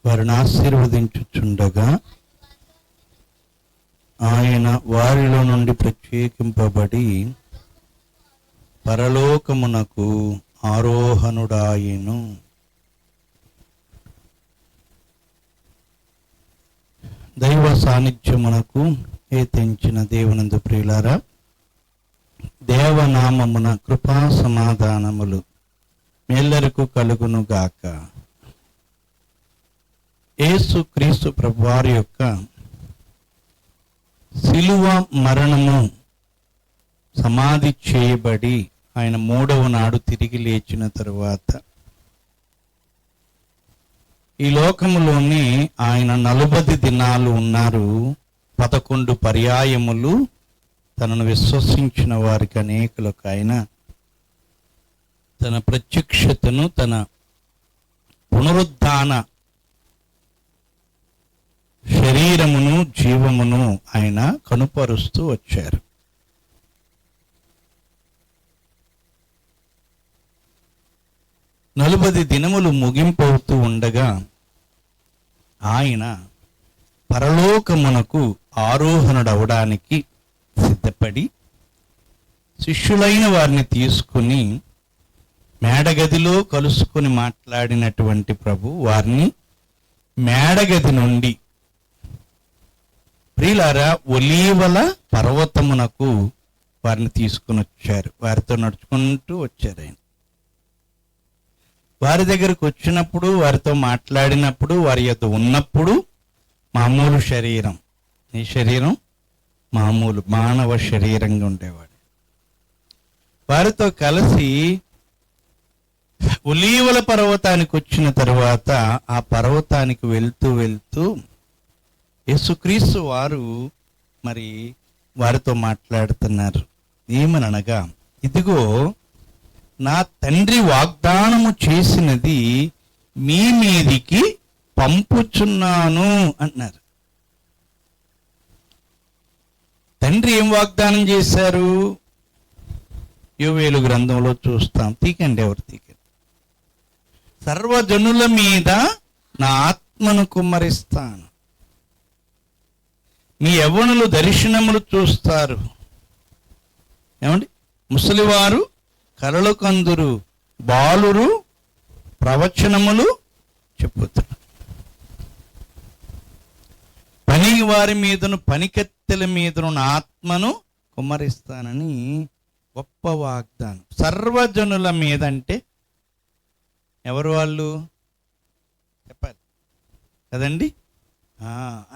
వారిని ఆశీర్వదించుచుండగా ఆయన వారిలో నుండి ప్రత్యేకింపబడి పరలోకమునకు ఆరోహణుడాయెను. దైవ సాన్నిధ్యమునకు తెంచిన దేవునందు ప్రియులారా, దేవనామమున కృపా సమాధానములు మేల్లరకు కలుగును గాక. యేసు క్రీస్తు ప్రభువారి యొక్క శిలువ మరణము సమాధి చేయబడి ఆయన 3వ నాడు తిరిగి లేచిన తరువాత ఈ లోకములోని ఆయన 40 దినాలు ఉన్నారు. 11 పర్యాయములు తనను విశ్వసించిన వారికి అనేకులకు ఆయన తన ప్రత్యక్షతను, తన పునరుద్ధాన శరీరమును, జీవమును ఆయన కనుపరుస్తూ వచ్చారు. నలభై దినములు ముగింపవుతూ ఉండగా ఆయన పరలోకమునకు ఆరోహణుడవడానికి సిద్ధపడి శిష్యులైన వారిని తీసుకుని మేడగదిలో కలుసుకొని మాట్లాడినటువంటి ప్రభు వారిని మేడగది నుండి ప్రియులారా ఒలీవల పర్వతమునకు వారిని తీసుకుని వచ్చారు. వారితో నడుచుకుంటూ వచ్చారు. ఆయన వారి దగ్గరకు వచ్చినప్పుడు, వారితో మాట్లాడినప్పుడు, వారి యొద్ద ఉన్నప్పుడు మామూలు శరీరం, ఈ శరీరం మామూలు మానవ శరీరంగా ఉండేవాడు. వారితో కలిసి ఒలీవల పర్వతానికి వచ్చిన తరువాత ఆ పర్వతానికి వెళ్తూ వెళ్తూ యేసుక్రీస్తు వారు మరి వారితో మాట్లాడుతున్నారు. ఏమనగా, ఇదిగో నా తండ్రి వాగ్దానము చేసినది మీ మీదికి పంపుచున్నాను అన్నారు. తండ్రి ఏం వాగ్దానం చేశారు? యోవేలు గ్రంథంలో చూస్తాం. తీకండి, ఎవరు తీకండి. సర్వజనుల మీద నా ఆత్మను కుమ్మరిస్తాను, మీ యవ్వనులు దర్శనములు చూస్తారు. ఏమండి? ముసలివారు కలలు కందురు, బాలురు ప్రవచనములు చెప్పుతారు. పని వారి మీదను, పనికత్తెల మీదను నా ఆత్మను కుమ్మరిస్తానని గొప్ప వాగ్దానం. సర్వజనుల మీద అంటే ఎవరు వాళ్ళు చెప్పాలి కదండి?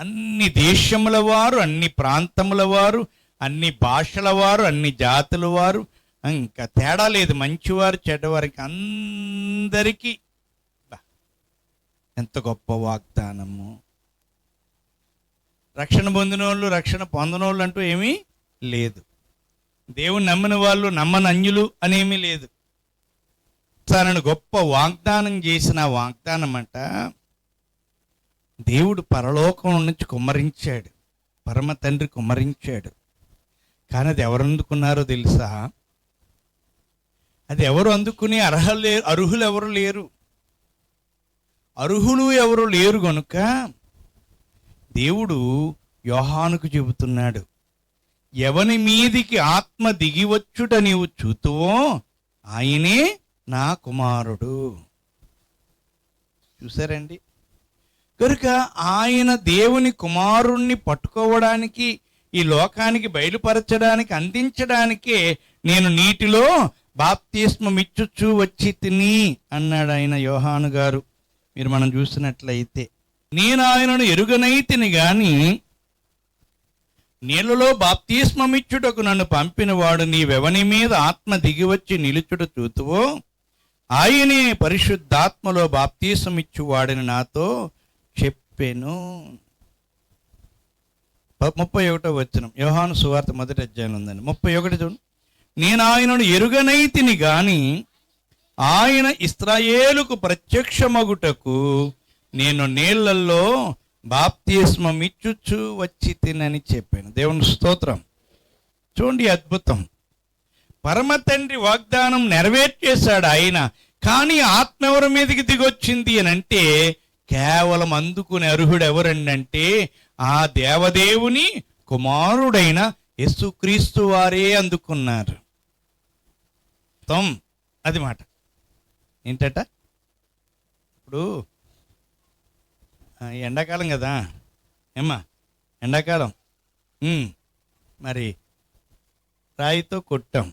అన్ని దేశముల వారు, అన్ని ప్రాంతముల వారు, అన్ని భాషల వారు, అన్ని జాతుల వారు, ఇంకా తేడా లేదు, మంచివారు చెడ్డవారికి అందరికీ. ఎంత గొప్ప వాగ్దానము! రక్షణ పొందిన వాళ్ళు, రక్షణ పొందిన వాళ్ళు అంటూ ఏమీ లేదు. దేవుని నమ్మిన వాళ్ళు, నమ్మని అన్యులు అనేమీ లేదు. తనను గొప్ప వాగ్దానం చేసిన వాగ్దానం అంట దేవుడు పరలోకం నుంచి కుమ్మరించాడు, పరమ తండ్రి కుమ్మరించాడు. కానీ అది ఎవరు అందుకున్నారో తెలుసా? అది ఎవరు అందుకునే అర్హులు ఎవరు లేరు. అర్హులు ఎవరు లేరు గనుక దేవుడు యోహానుకు చెబుతున్నాడు, ఎవని మీదికి ఆత్మ దిగివచ్చుట నీవు చూతువో ఆయనే నా కుమారుడు. చూసారండి? కనుక ఆయన దేవుని కుమారుణ్ణి పట్టుకోవడానికి, ఈ లోకానికి బయలుపరచడానికి, అందించడానికే నేను నీటిలో బాప్తిస్మమిచ్చుచూ వచ్చి తిని అన్నాడు ఆయన యోహాను గారు. మీరు మనం చూసినట్లయితే, నేను ఆయనను ఎరుగనైతిని గాని నీళ్లలో బాప్తిస్మమిచ్చుటకు నన్ను పంపినవాడు నీవెవని మీద ఆత్మ దిగివచ్చి నిలుచుట చూతువో ఆయనే పరిశుద్ధాత్మలో బాప్తిస్మమిచ్చువాడని నాతో చెప్పెను. 31వ వచనం యోహాను సువార్త 1వ అధ్యాయం ఉందండి. 31 చూడండి. నేను ఆయనను ఎరుగనైతిని గాని ఆయన ఇశ్రాయేలుకు ప్రత్యక్షమగుటకు నేను నీళ్లలో బాప్తిస్మమిచ్చుచు వచ్చి తినని చెప్పాను. దేవుని స్తోత్రం. చూడండి, అద్భుతం. పరమ తండ్రి వాగ్దానం నెరవేర్చేశాడు ఆయన. కానీ ఆత్మ ఎవరి మీదకి దిగొచ్చింది అని అంటే కేవలం అందుకునే అర్హుడు ఎవరంటే ఆ దేవదేవుని కుమారుడైన యేసుక్రీస్తు వారే అందుకున్నారు. అది మాట ఏంటట. ఇప్పుడు ఎండాకాలం కదా ఏమ్మా, ఎండాకాలం మరి రాయితో కొట్టాం,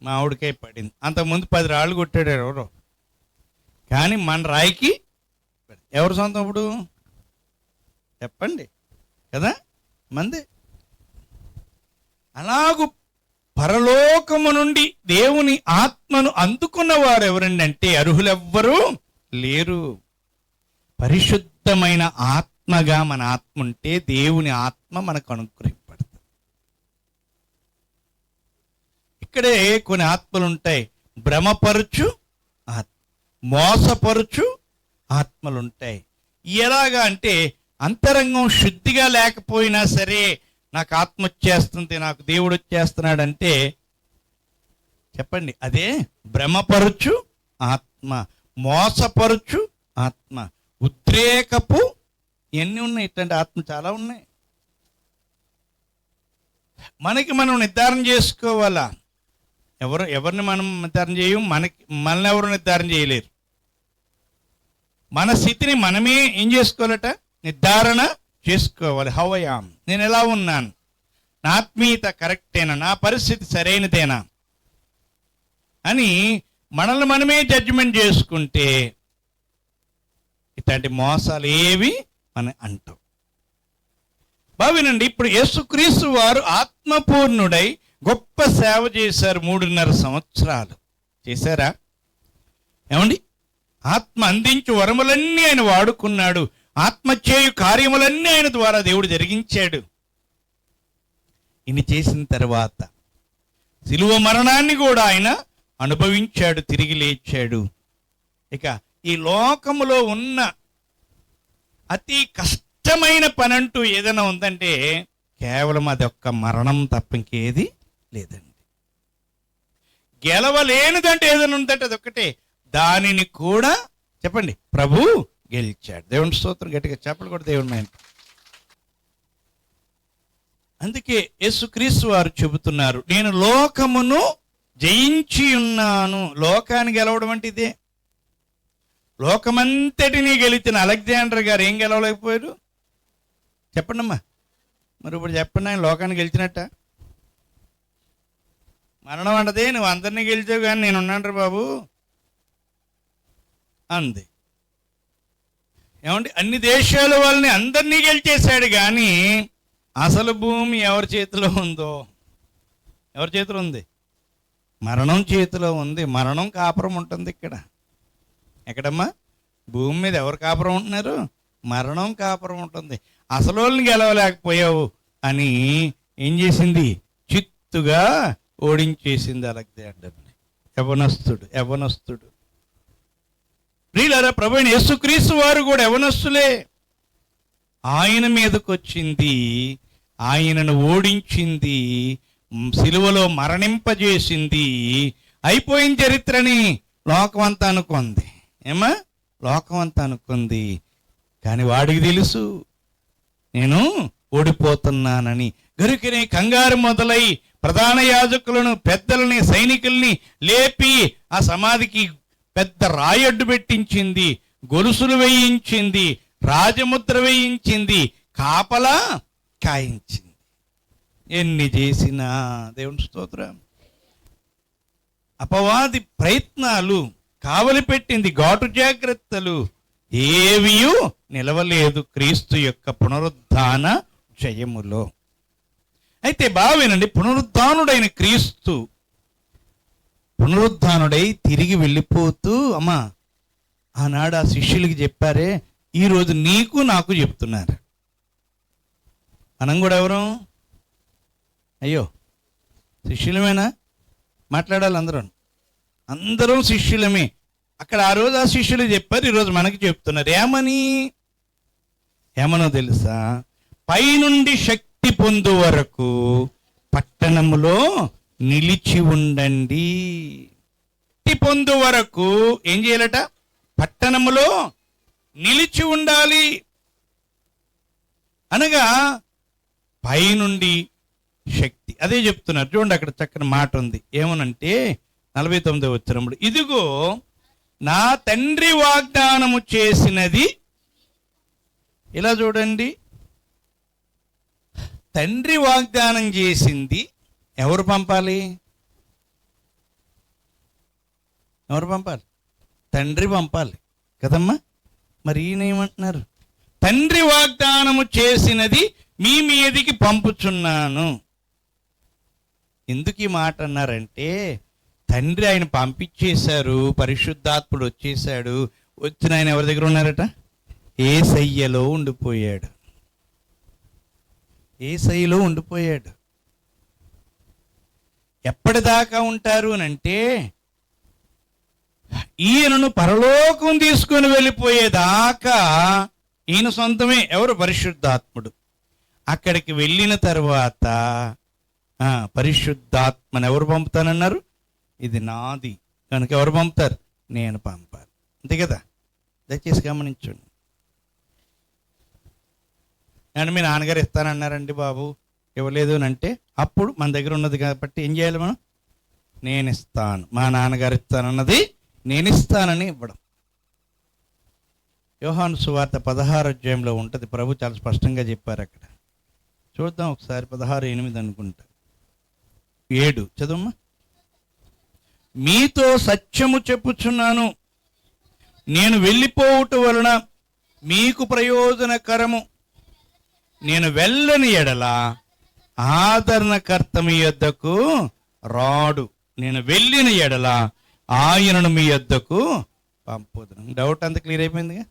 మామిడికాయ పడింది. అంతకుముందు 10 రాళ్ళు కొట్టాడు ఎవరో, కానీ మన రాయికి ఎవరు సొంతం ఇప్పుడు చెప్పండి కదా, మంది. అలాగూ పరలోకము నుండి దేవుని ఆత్మను అందుకున్న వారు ఎవరంటే అర్హులెవ్వరూ లేరు. పరిశుద్ధమైన ఆత్మగా మన ఆత్మ ఉంటే దేవుని ఆత్మ మనకు అనుగ్రహింపడుతుంది. ఇక్కడే కొన్ని ఆత్మలు ఉంటాయి, భ్రమపరచు ఆత్మ, మోసపరచు ఆత్మలు ఉంటాయి. ఎలాగా అంటే అంతరంగం శుద్ధిగా లేకపోయినా సరే నాకు ఆత్మ వచ్చేస్తుంది, నాకు దేవుడు వచ్చేస్తున్నాడంటే చెప్పండి, అదే భ్రమపరచు ఆత్మ, మోసపరచు ఆత్మ, ఉద్రేకపు ఎన్ని ఉన్నాయి. ఇట్లాంటి ఆత్మ చాలా ఉన్నాయి. మనకి మనం నిర్ధారణ చేసుకోవాలా. ఎవరిని మనం నిర్ధారణ చేయం, మనల్ని ఎవరు నిర్ధారణ చేయలేరు. మన స్థితిని మనమే ఏం చేసుకోవాలట, నిర్ధారణ చేసుకోవాలి. హౌ ఐ యామ్, నేను ఎలా ఉన్నాను, నా ఆత్మీయత కరెక్టేనా, నా పరిస్థితి సరైనదేనా అని మనల్ని మనమే జడ్జిమెంట్ చేసుకుంటే ఇట్లాంటి మోసాలు ఏవి మనం అంటాం. బావినండి, ఇప్పుడు యేసుక్రీస్తు వారు ఆత్మపూర్ణుడై గొప్ప సేవ చేశారు. 3.5 సంవత్సరాలు చేశారా ఏమండి? ఆత్మ అందించు వరములన్నీ ఆయన వాడుకున్నాడు. ఆత్మ చేయు కార్యములన్నీ ఆయన ద్వారా దేవుడు జరిగించాడు. ఇన్ని చేసిన తర్వాత శిలువ మరణాన్ని కూడా ఆయన అనుభవించాడు, తిరిగి లేచాడు. ఇక ఈ లోకములో ఉన్న అతి కష్టమైన పని అంటూ ఏదైనా ఉందంటే కేవలం అదొక్క మరణం తప్ప ఇంకేది లేదండి. గెలవలేనిదంటే ఏదైనా ఉందంటే అదొక్కటే, దానిని కూడా చెప్పండి ప్రభు గెలిచాడు. దేవుని స్తోత్రం, గట్టిగా చెప్పలు కూడా దేవుని ఆయన. అందుకే యేసుక్రీస్తు వారు చెబుతున్నారు, నేను లోకమును జయించి ఉన్నాను. లోకాన్ని గెలవడం అంటే ఇదే. లోకమంతటినీ గెలిచిన అలెగ్జాండర్ గారు ఏం గెలవలేకపోయారు చెప్పండి అమ్మా. మరి ఇప్పుడు చెప్పండి, ఆయన లోకాన్ని గెలిచినట్ట? మరణం అంటదే, నువ్వు అందరినీ గెలిచావు కానీ నేను ఉన్నాను బాబు అంది. ఏమంటే అన్ని దేశాల వాళ్ళని అందరినీ గెలిచేశాడు, కానీ అసలు భూమి ఎవరి చేతిలో ఉందో, ఎవరి చేతిలో ఉంది? మరణం చేతిలో ఉంది. మరణం కాపురం ఉంటుంది ఇక్కడ. ఎక్కడమ్మా? భూమి మీద ఎవరు కాపురం ఉంటున్నారు? మరణం కాపురం ఉంటుంది. అసలు వాళ్ళని గెలవలేకపోయావు అని ఏం చేసింది? చిత్తుగా ఓడించేసింది అలెగ్జాండర్ని. యవనస్తుడు ప్రియులారా, ప్రభువైన యేసుక్రీస్తు వారు కూడా యవనస్తులే. ఆయన మీదకి వచ్చింది, ఆయనను ఓడించింది, సిలువలో మరణింపజేసింది, అయిపోయిన చరిత్రని లోకమంతా అనుకుంది. ఏమా? లోకమంతా అనుకుంది. కానీ వాడికి తెలుసు నేను ఓడిపోతున్నానని. గరుకినే కంగారు మొదలై ప్రధాన యాజకులను, పెద్దలని, సైనికుల్ని లేపి ఆ సమాధికి పెద్ద రాయడ్డు పెట్టించింది, గొలుసులు వేయించింది, రాజముద్ర వేయించింది, కాపలా కాయించింది. ఎన్ని చేసినా దేవుని స్తోత్రం. అపవాది ప్రయత్నాలు, కావలి పెట్టింది ఘాటు జాగ్రత్తలు ఏవియూ నిలవలేదు క్రీస్తు యొక్క పునరుద్ధాన జయములో. అయితే బాగా వినండి, పునరుద్ధానుడైన క్రీస్తు పునరుద్ధానుడై తిరిగి వెళ్ళిపోతూ అమ్మా ఆనాడు ఆ శిష్యులకి చెప్పారే, ఈరోజు నీకు నాకు చెప్తున్నారు. మనం కూడా ఎవరు? అయ్యో శిష్యులమేనా? మాట్లాడాలి అందరం శిష్యులమే. అక్కడ ఆ రోజు ఆ శిష్యులు చెప్పారు, ఈరోజు మనకి చెప్తున్నారు. ఏమనో తెలుసా? పైనుండి శక్తి పొందు వరకు పట్టణములో నిలిచి ఉండండి. శక్తి పొందు వరకు ఏం చేయాలట? పట్టణములో నిలిచి ఉండాలి. అనగా పైనుండి శక్తి. అదే చెప్తున్నారు చూడండి, అక్కడ చక్కని మాట ఉంది. ఏమనంటే 49వ వచనంలో, ఇదిగో నా తండ్రి వాగ్దానము చేసినది. ఇలా చూడండి, తండ్రి వాగ్దానం చేసింది ఎవరు పంపాలి? ఎవరు పంపాలి? తండ్రి పంపాలి కదమ్మా. మరి ఈయన ఏమంటున్నారు? తండ్రి వాగ్దానము చేసినది మీ మీదికి పంపుచున్నాను. ఎందుకు ఈ మాట అన్నారంటే, తండ్రి ఆయన పంపించేశారు, పరిశుద్ధాత్ముడు వచ్చేసాడు. వచ్చిన ఆయన ఎవరి దగ్గర ఉన్నారట? యేసయ్యలో ఉండిపోయాడు. యేసయ్యలో ఉండిపోయాడు. ఎప్పటిదాకా ఉంటారు అని అంటే, ఈయనను పరలోకం తీసుకొని వెళ్ళిపోయేదాకా ఈయన సొంతమే. ఎవరు? పరిశుద్ధాత్ముడు. అక్కడికి వెళ్ళిన తర్వాత పరిశుద్ధాత్మను ఎవరు పంపుతానన్నారు? ఇది నాది కనుక ఎవరు పంపుతారు? నేను పంపాలి. అంతే కదా? దయచేసి గమనించండి. అండ్ మీ నాన్నగారు ఇస్తానన్నారండి బాబు, ఇవ్వలేదు అని అంటే, అప్పుడు మన దగ్గర ఉన్నది కాబట్టి ఏం చేయాలి మనం? నేను ఇస్తాను. మా నాన్నగారు ఇస్తానన్నది నేను ఇస్తానని ఇవ్వడం. యోహాను సువార్త 16వ అధ్యాయంలో ఉంటుంది. ప్రభు చాలా స్పష్టంగా చెప్పారు అక్కడ. చూద్దాం ఒకసారి. 16:8 అనుకుంటా. 7 చదవమ్మా. మీతో సత్యము చెప్పుచున్నాను, నేను వెళ్ళిపోవుట వలన మీకు ప్రయోజనకరము. నేను వెళ్ళని ఎడల ఆదరణకర్త మీ యొద్దకు రాడు. నేను వెళ్ళిన ఎడల ఆయనను మీ యొద్దకు పంపుదును. డౌట్ అంత క్లియర్ అయిపోయిందిగా.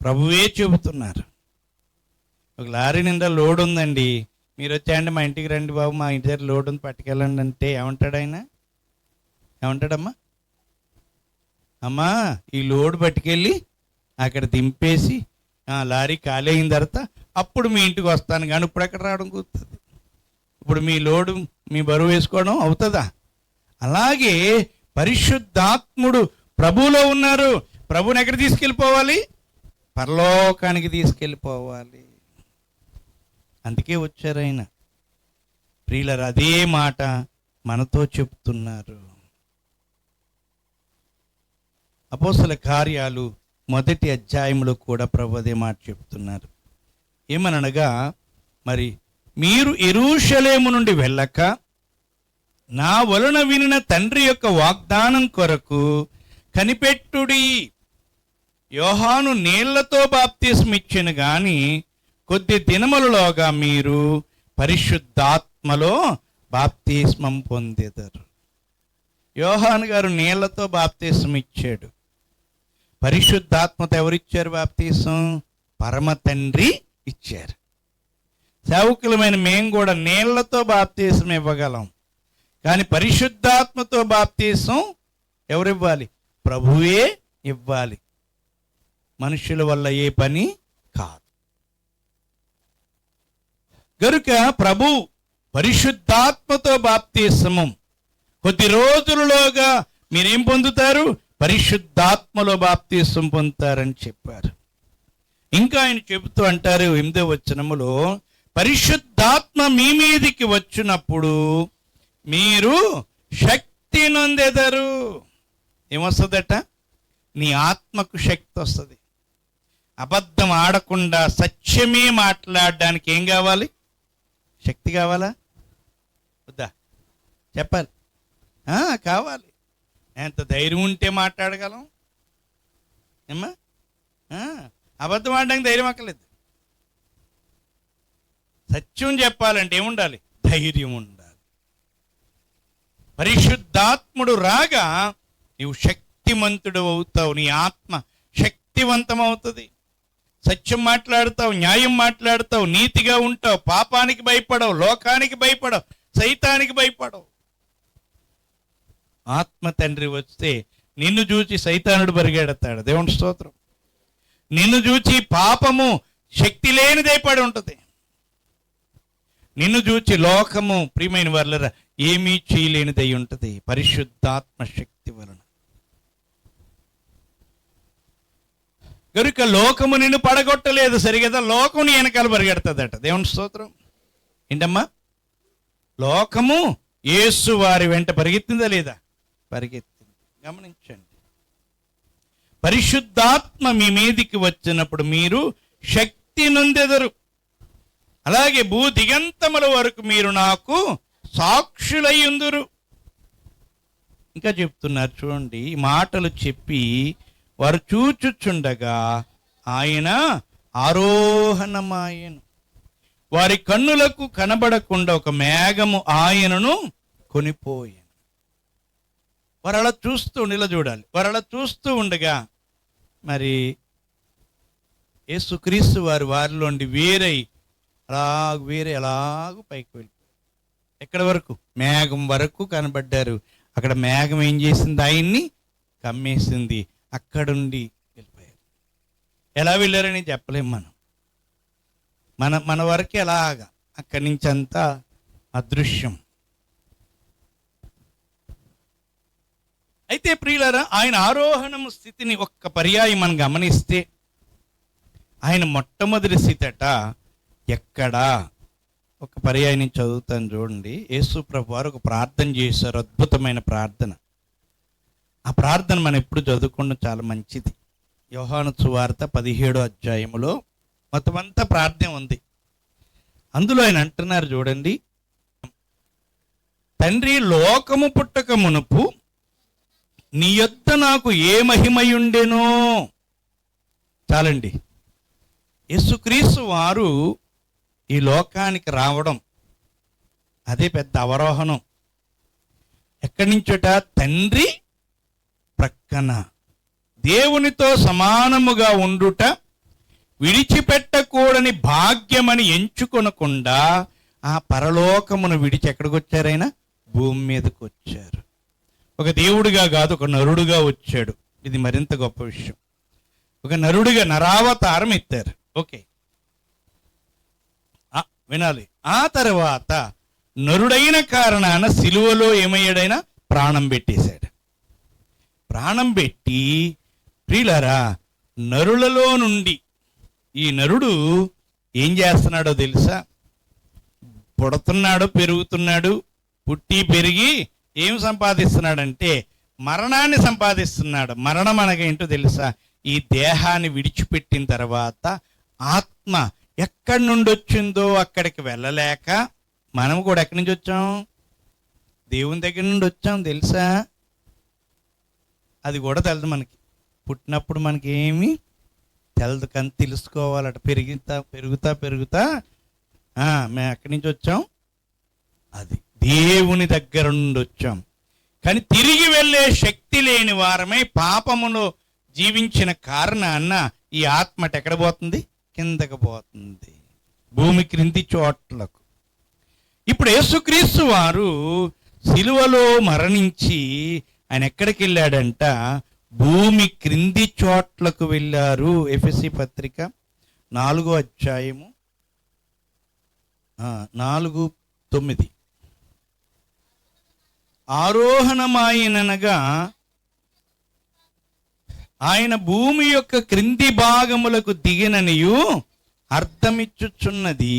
ప్రభువే చెబుతున్నారు. ఒక లారీ నిండా లోడ్ ఉందండి, మీరు వచ్చాయండి మా ఇంటికి రండి బాబు, మా ఇంటి దగ్గర లోడ్ ఉంది పట్టుకెళ్ళండి అంటే ఏమంటాడు ఆయన? ఏమంటాడమ్మా? అమ్మా ఈ లోడ్ పట్టుకెళ్ళి అక్కడ దింపేసి లారీ ఖాళీ అయిన తర్వాత అప్పుడు మీ ఇంటికి వస్తాను, కానీ ఇప్పుడు ఎక్కడ రావడం కుదురుతుంది? ఇప్పుడు మీ లోడు మీ బరువు వేసుకోవడం అవుతుందా? అలాగే పరిశుద్ధాత్ముడు ప్రభువులో ఉన్నారు. ప్రభువుని ఎక్కడ తీసుకెళ్ళిపోవాలి? పరలోకానికి తీసుకెళ్ళిపోవాలి. అందుకే వచ్చారు ఆయన. ప్రియులారా, అదే మాట మనతో చెప్తున్నారు. అపోస్తల కార్యాలు 1వ అధ్యాయంలో కూడా ప్రభు అదే మాట చెప్తున్నారు. ఏమనగా, మరి మీరు యెరూషలేము నుండి వెళ్ళక నా వలన వినిన తండ్రి యొక్క వాగ్దానం కొరకు కనిపెట్టుడి. యోహాను నీళ్లతో బాప్తిస్మిచ్చెను గాని కొద్ది దినములలోగా మీరు పరిశుద్ధాత్మలో బాప్తిస్మం పొందెదరు. యోహాను గారు నీళ్లతో బాప్తిస్మం ఇచ్చాడు. పరిశుద్ధాత్మతో ఎవరిచ్చారు బాప్తిస్మం? పరమ తండ్రి ఇచ్చారు. సేవకులమైన మేము కూడా నీళ్లతో బాప్తిస్మం ఇవ్వగలం, కానీ పరిశుద్ధాత్మతో బాప్తిస్మం ఎవరివ్వాలి? ప్రభువే ఇవ్వాలి. మనుషుల వల్ల ఏ పని కాదు. గనుక ప్రభు పరిశుద్ధాత్మతో బాప్తిస్మం కొద్ది రోజులలోగా మీరేం పొందుతారు? పరిశుద్ధాత్మలో బాప్తిస్మం పొందుతారని చెప్పారు. ఇంకా ఆయన చెబుతూ అంటారు 8వ వచనములో, పరిశుద్ధాత్మ మీ మీదికి వచ్చినప్పుడు మీరు శక్తి నొందెదరు. ఏమొస్తుందట? నీ ఆత్మకు శక్తి వస్తుంది. అబద్ధం ఆడకుండా సత్యమే మాట్లాడడానికి ఏం కావాలి? శక్తి కావాలా వద్దా? చెప్పాలి. కావాలి. ఎంత ధైర్యం ఉంటే మాట్లాడగలం ఏమ్మా? అబద్ధం ఆడడానికి ధైర్యం అక్కర్లేదు. సత్యం చెప్పాలంటే ఏముండాలి? ధైర్యం ఉండాలి. పరిశుద్ధాత్ముడు రాగా నీవు శక్తిమంతుడు అవుతావు. నీ ఆత్మ శక్తివంతం అవుతుంది. సత్యం మాట్లాడతావు, న్యాయం మాట్లాడతావు, నీతిగా ఉంటావు, పాపానికి భయపడవు, లోకానికి భయపడవు, సైతానికి భయపడవు. ఆత్మ తండ్రి వస్తే నిన్ను చూచి సైతానుడు పరిగెడతాడు. దేవుని స్తోత్రం. నిన్ను చూచి పాపము శక్తి లేనిదై పడి ఉంటుంది. నిన్ను చూచి లోకము ప్రియమైన వాళ్ళ ఏమీ చేయలేనిదై ఉంటుంది పరిశుద్ధాత్మ శక్తి వలన. గనుక లోకము నిన్ను పడగొట్టలేదు సరిగదా, లోకం నీ వెనకాల పరిగెడుతుందట. దేవుని స్తోత్రం. ఏంటమ్మా? లోకము యేసు వారి వెంట పరిగెత్తిందా లేదా? పరిగెత్తింది. గమనించండి. పరిశుద్ధాత్మ మీ మీదికి వచ్చినప్పుడు మీరు శక్తి నొందెదరు. అలాగే భూ దిగంతముల వరకు మీరు నాకు సాక్షులయ్యుందురు. ఇంకా చెప్తున్నారు చూడండి. ఈ మాటలు చెప్పి వారు చూచుచుండగా ఆయన ఆరోహణమాయెను. వారి కన్నులకు కనబడకుండా ఒక మేఘము ఆయనను కొనిపోయాను. వారు అలా చూడాలి. వారు అలా చూస్తూ ఉండగా మరి యేసుక్రీస్తు వారిలోండి అలాగూ పైకి వెళ్ళిపోయారు. ఎక్కడి వరకు? మేఘం వరకు కనబడ్డారు. అక్కడ మేఘం ఏం చేసింది? ఆయన్ని కమ్మేసింది. అక్కడుండి వెళ్ళిపోయారు. ఎలా వెళ్ళారని చెప్పలేం మన వరకు ఎలాగా అక్కడి నుంచి అంతా అదృశ్యం. అయితే ప్రియులారా, ఆయన ఆరోహణము స్థితిని ఒక్క పర్యాయం మనం గమనిస్తే, ఆయన మొట్టమొదటి స్థితి ఎక్కడా? ఒక పర్యాయం చదువుతాను చూడండి. యేసు ప్రభు వారు ఒక ప్రార్థన చేశారు, అద్భుతమైన ప్రార్థన. ఆ ప్రార్థన మనం ఎప్పుడు చదువుకోవడం చాలా మంచిది. యోహాను సువార్త 17వ అధ్యాయములో మొత్తం అంతా ప్రార్థన ఉంది. అందులో ఆయన అంటున్నారు చూడండి, తండ్రి, లోకము పుట్టక మునుపు నీ యొద్ద నాకు ఏ మహిమయుండెనో. చాలండి. యేసుక్రీస్తు వారు ఈ లోకానికి రావడం అదే పెద్ద అవరోహణం. ఎక్కడి నుంచోట? తండ్రి ప్రక్కన దేవునితో సమానముగా ఉండుట విడిచిపెట్టకూడని భాగ్యమని ఎంచుకొనకుండా ఆ పరలోకమును విడిచి ఎక్కడికి వచ్చారైనా? భూమి మీదకి వచ్చారు. ఒక దేవుడిగా కాదు, ఒక నరుడుగా వచ్చాడు. ఇది మరింత గొప్ప విషయం. ఒక నరుడిగా నరావతారం ఎత్తారు. ఓకే, వినాలి. ఆ తర్వాత నరుడైన కారణాన సిలువలో ఏమయ్యాడైనా? ప్రాణం పెట్టేశాడు. ప్రాణం పెట్టి ప్రియులారా, నరులలో నుండి ఈ నరుడు ఏం చేస్తున్నాడో తెలుసా? పుడుతున్నాడు, పెరుగుతున్నాడు. పుట్టి పెరిగి ఏం సంపాదిస్తున్నాడంటే మరణాన్ని సంపాదిస్తున్నాడు. మరణం అనగేంటో తెలుసా? ఈ దేహాన్ని విడిచిపెట్టిన తర్వాత ఆత్మ ఎక్కడి నుండి వచ్చిందో అక్కడికి వెళ్ళలేక, మనం కూడా ఎక్కడి నుంచి వచ్చాం? దేవుని దగ్గర నుండి వచ్చాం. తెలుసా? అది కూడా తెలదు మనకి. పుట్టినప్పుడు మనకి ఏమి తెలదు, కానీ తెలుసుకోవాలట. పెరుగుతా మేము ఎక్కడి నుంచి వచ్చాం? అది దేవుని దగ్గర నుండి వచ్చాం. కానీ తిరిగి వెళ్ళే శక్తి లేని వారమై పాపములో జీవించిన కారణాన్న ఈ ఆత్మట ఎక్కడ పోతుంది? కిందకి పోతుంది, భూమి క్రింది చోట్లకు. ఇప్పుడు యేసుక్రీస్తు వారు సిలువలో మరణించి ఆయన ఎక్కడికి వెళ్ళాడంట? భూమి క్రింది చోట్లకు వెళ్ళారు. ఎఫెసీ పత్రిక 4వ అధ్యాయము 4:9. ఆరోహణమాయనగా ఆయన భూమి యొక్క క్రింది భాగములకు దిగిననియు అర్థమిచ్చుచున్నది.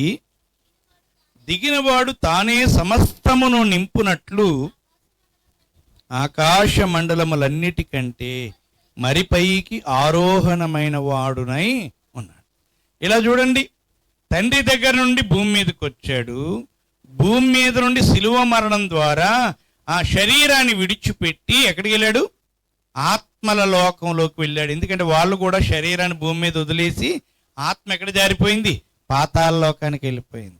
దిగినవాడు తానే సమస్తమును నింపునట్లు ఆకాశ మండలములన్నిటికంటే మరి పైకి ఆరోహణమైన వాడునై ఉన్నాడు. ఇలా చూడండి, తండ్రి దగ్గర నుండి భూమి మీదకి వచ్చాడు. భూమి మీద నుండి సిలువ మరణం ద్వారా ఆ శరీరాన్ని విడిచిపెట్టి ఎక్కడికి వెళ్ళాడు? ఆత్మల లోకంలోకి వెళ్ళాడు. ఎందుకంటే వాళ్ళు కూడా శరీరాన్ని భూమి మీద వదిలేసి ఆత్మ ఎక్కడ జారిపోయింది? పాతాళ లోకానికి వెళ్ళిపోయింది.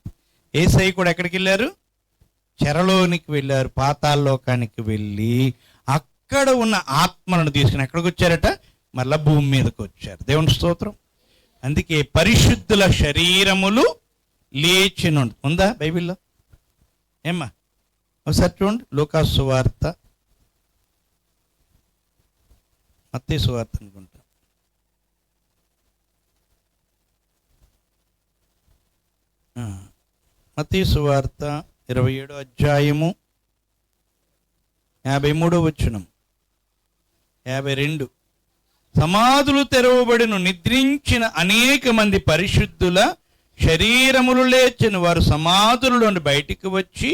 యేసయ్య కూడా ఎక్కడికి వెళ్ళారు? చెరలోనికి వెళ్ళారు. పాతాళ లోకానికి వెళ్ళి అక్కడ ఉన్న ఆత్మలను తీసుకుని ఎక్కడికి వచ్చారట? మళ్ళా భూమి మీదకి వచ్చారు. దేవుని స్తోత్రం. అందుకే పరిశుద్ధుల శరీరములు లేచిను ఉందా బైబిల్లో? ఏమ్మా ఒకసారి చూడండి. లూకాసు సువార్త, మత్తయి సువార్త అనుకుంటా. మత్తయి సువార్త 27వ అధ్యాయము 53వ వచనం, 52. సమాధులు తెరవబడిన, నిద్రించిన అనేక మంది పరిశుద్ధుల శరీరములు లేచిన వారు సమాధుల నుండి బయటికి వచ్చి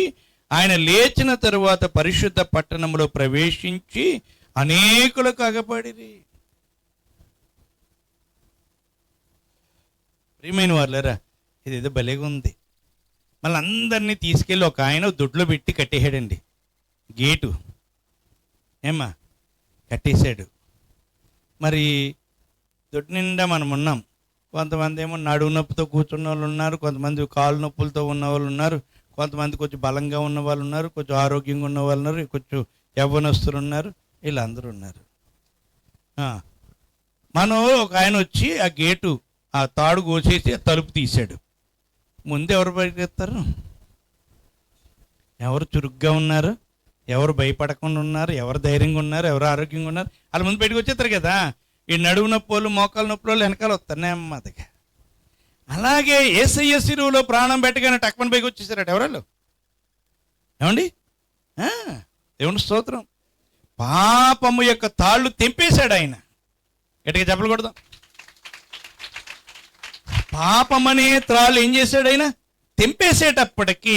ఆయన లేచిన తరువాత పరిశుద్ధ పట్టణంలో ప్రవేశించి అనేకులకు అగపడిరి. ప్రియమైన వాళ్ళరా, ఇదేదో భలేగా ఉంది. మళ్ళీ అందరినీ తీసుకెళ్ళి ఒక ఆయన దొడ్లో పెట్టి కట్టేసాడండి. గేటు ఏమ్మా కట్టేశాడు. మరి దొడ్డు నిండా మనం ఉన్నాం. కొంతమంది ఏమో నడువు నొప్పితో కూర్చున్న వాళ్ళు ఉన్నారు, కొంతమంది కాలు నొప్పులతో ఉన్న వాళ్ళు ఉన్నారు, కొంతమంది కొంచెం బలంగా ఉన్న వాళ్ళు ఉన్నారు, కొంచెం ఆరోగ్యంగా ఉన్న వాళ్ళు ఉన్నారు, కొంచెం యవ్వనస్తులు ఉన్నారు, వీళ్ళందరూ ఉన్నారు. మనం ఒక ఆయన వచ్చి ఆ గేటు ఆ తాడు కోసేసి ఆ తలుపు తీశాడు. ముందు ఎవరు బయటకెత్తారు? ఎవరు చురుగ్గా ఉన్నారు, ఎవరు భయపడకుండా ఉన్నారు, ఎవరు ధైర్యంగా ఉన్నారు, ఎవరు ఆరోగ్యంగా ఉన్నారు, వాళ్ళ ముందు బయటకు వచ్చేస్తారు కదా. ఈ నడువు నొప్పి వాళ్ళు, మోకాలు నొప్పి వాళ్ళు వెనకాల వస్తారు నెమ్మదిగా. అలాగే యేసయ్య శిలువలో ప్రాణం పెట్టగానే టక్మని పైకి వచ్చేసారట ఎవరాళ్ళు. ఏమండి? దేవుని స్తోత్రం. పాపము యొక్క తాళ్ళు తెంపేశాడు ఆయన. గట్టిగా చెప్పలు కొడదాం. పాపమనే త్రాళ్ళు ఏం చేశాడు ఆయన? తెంపేసేటప్పటికీ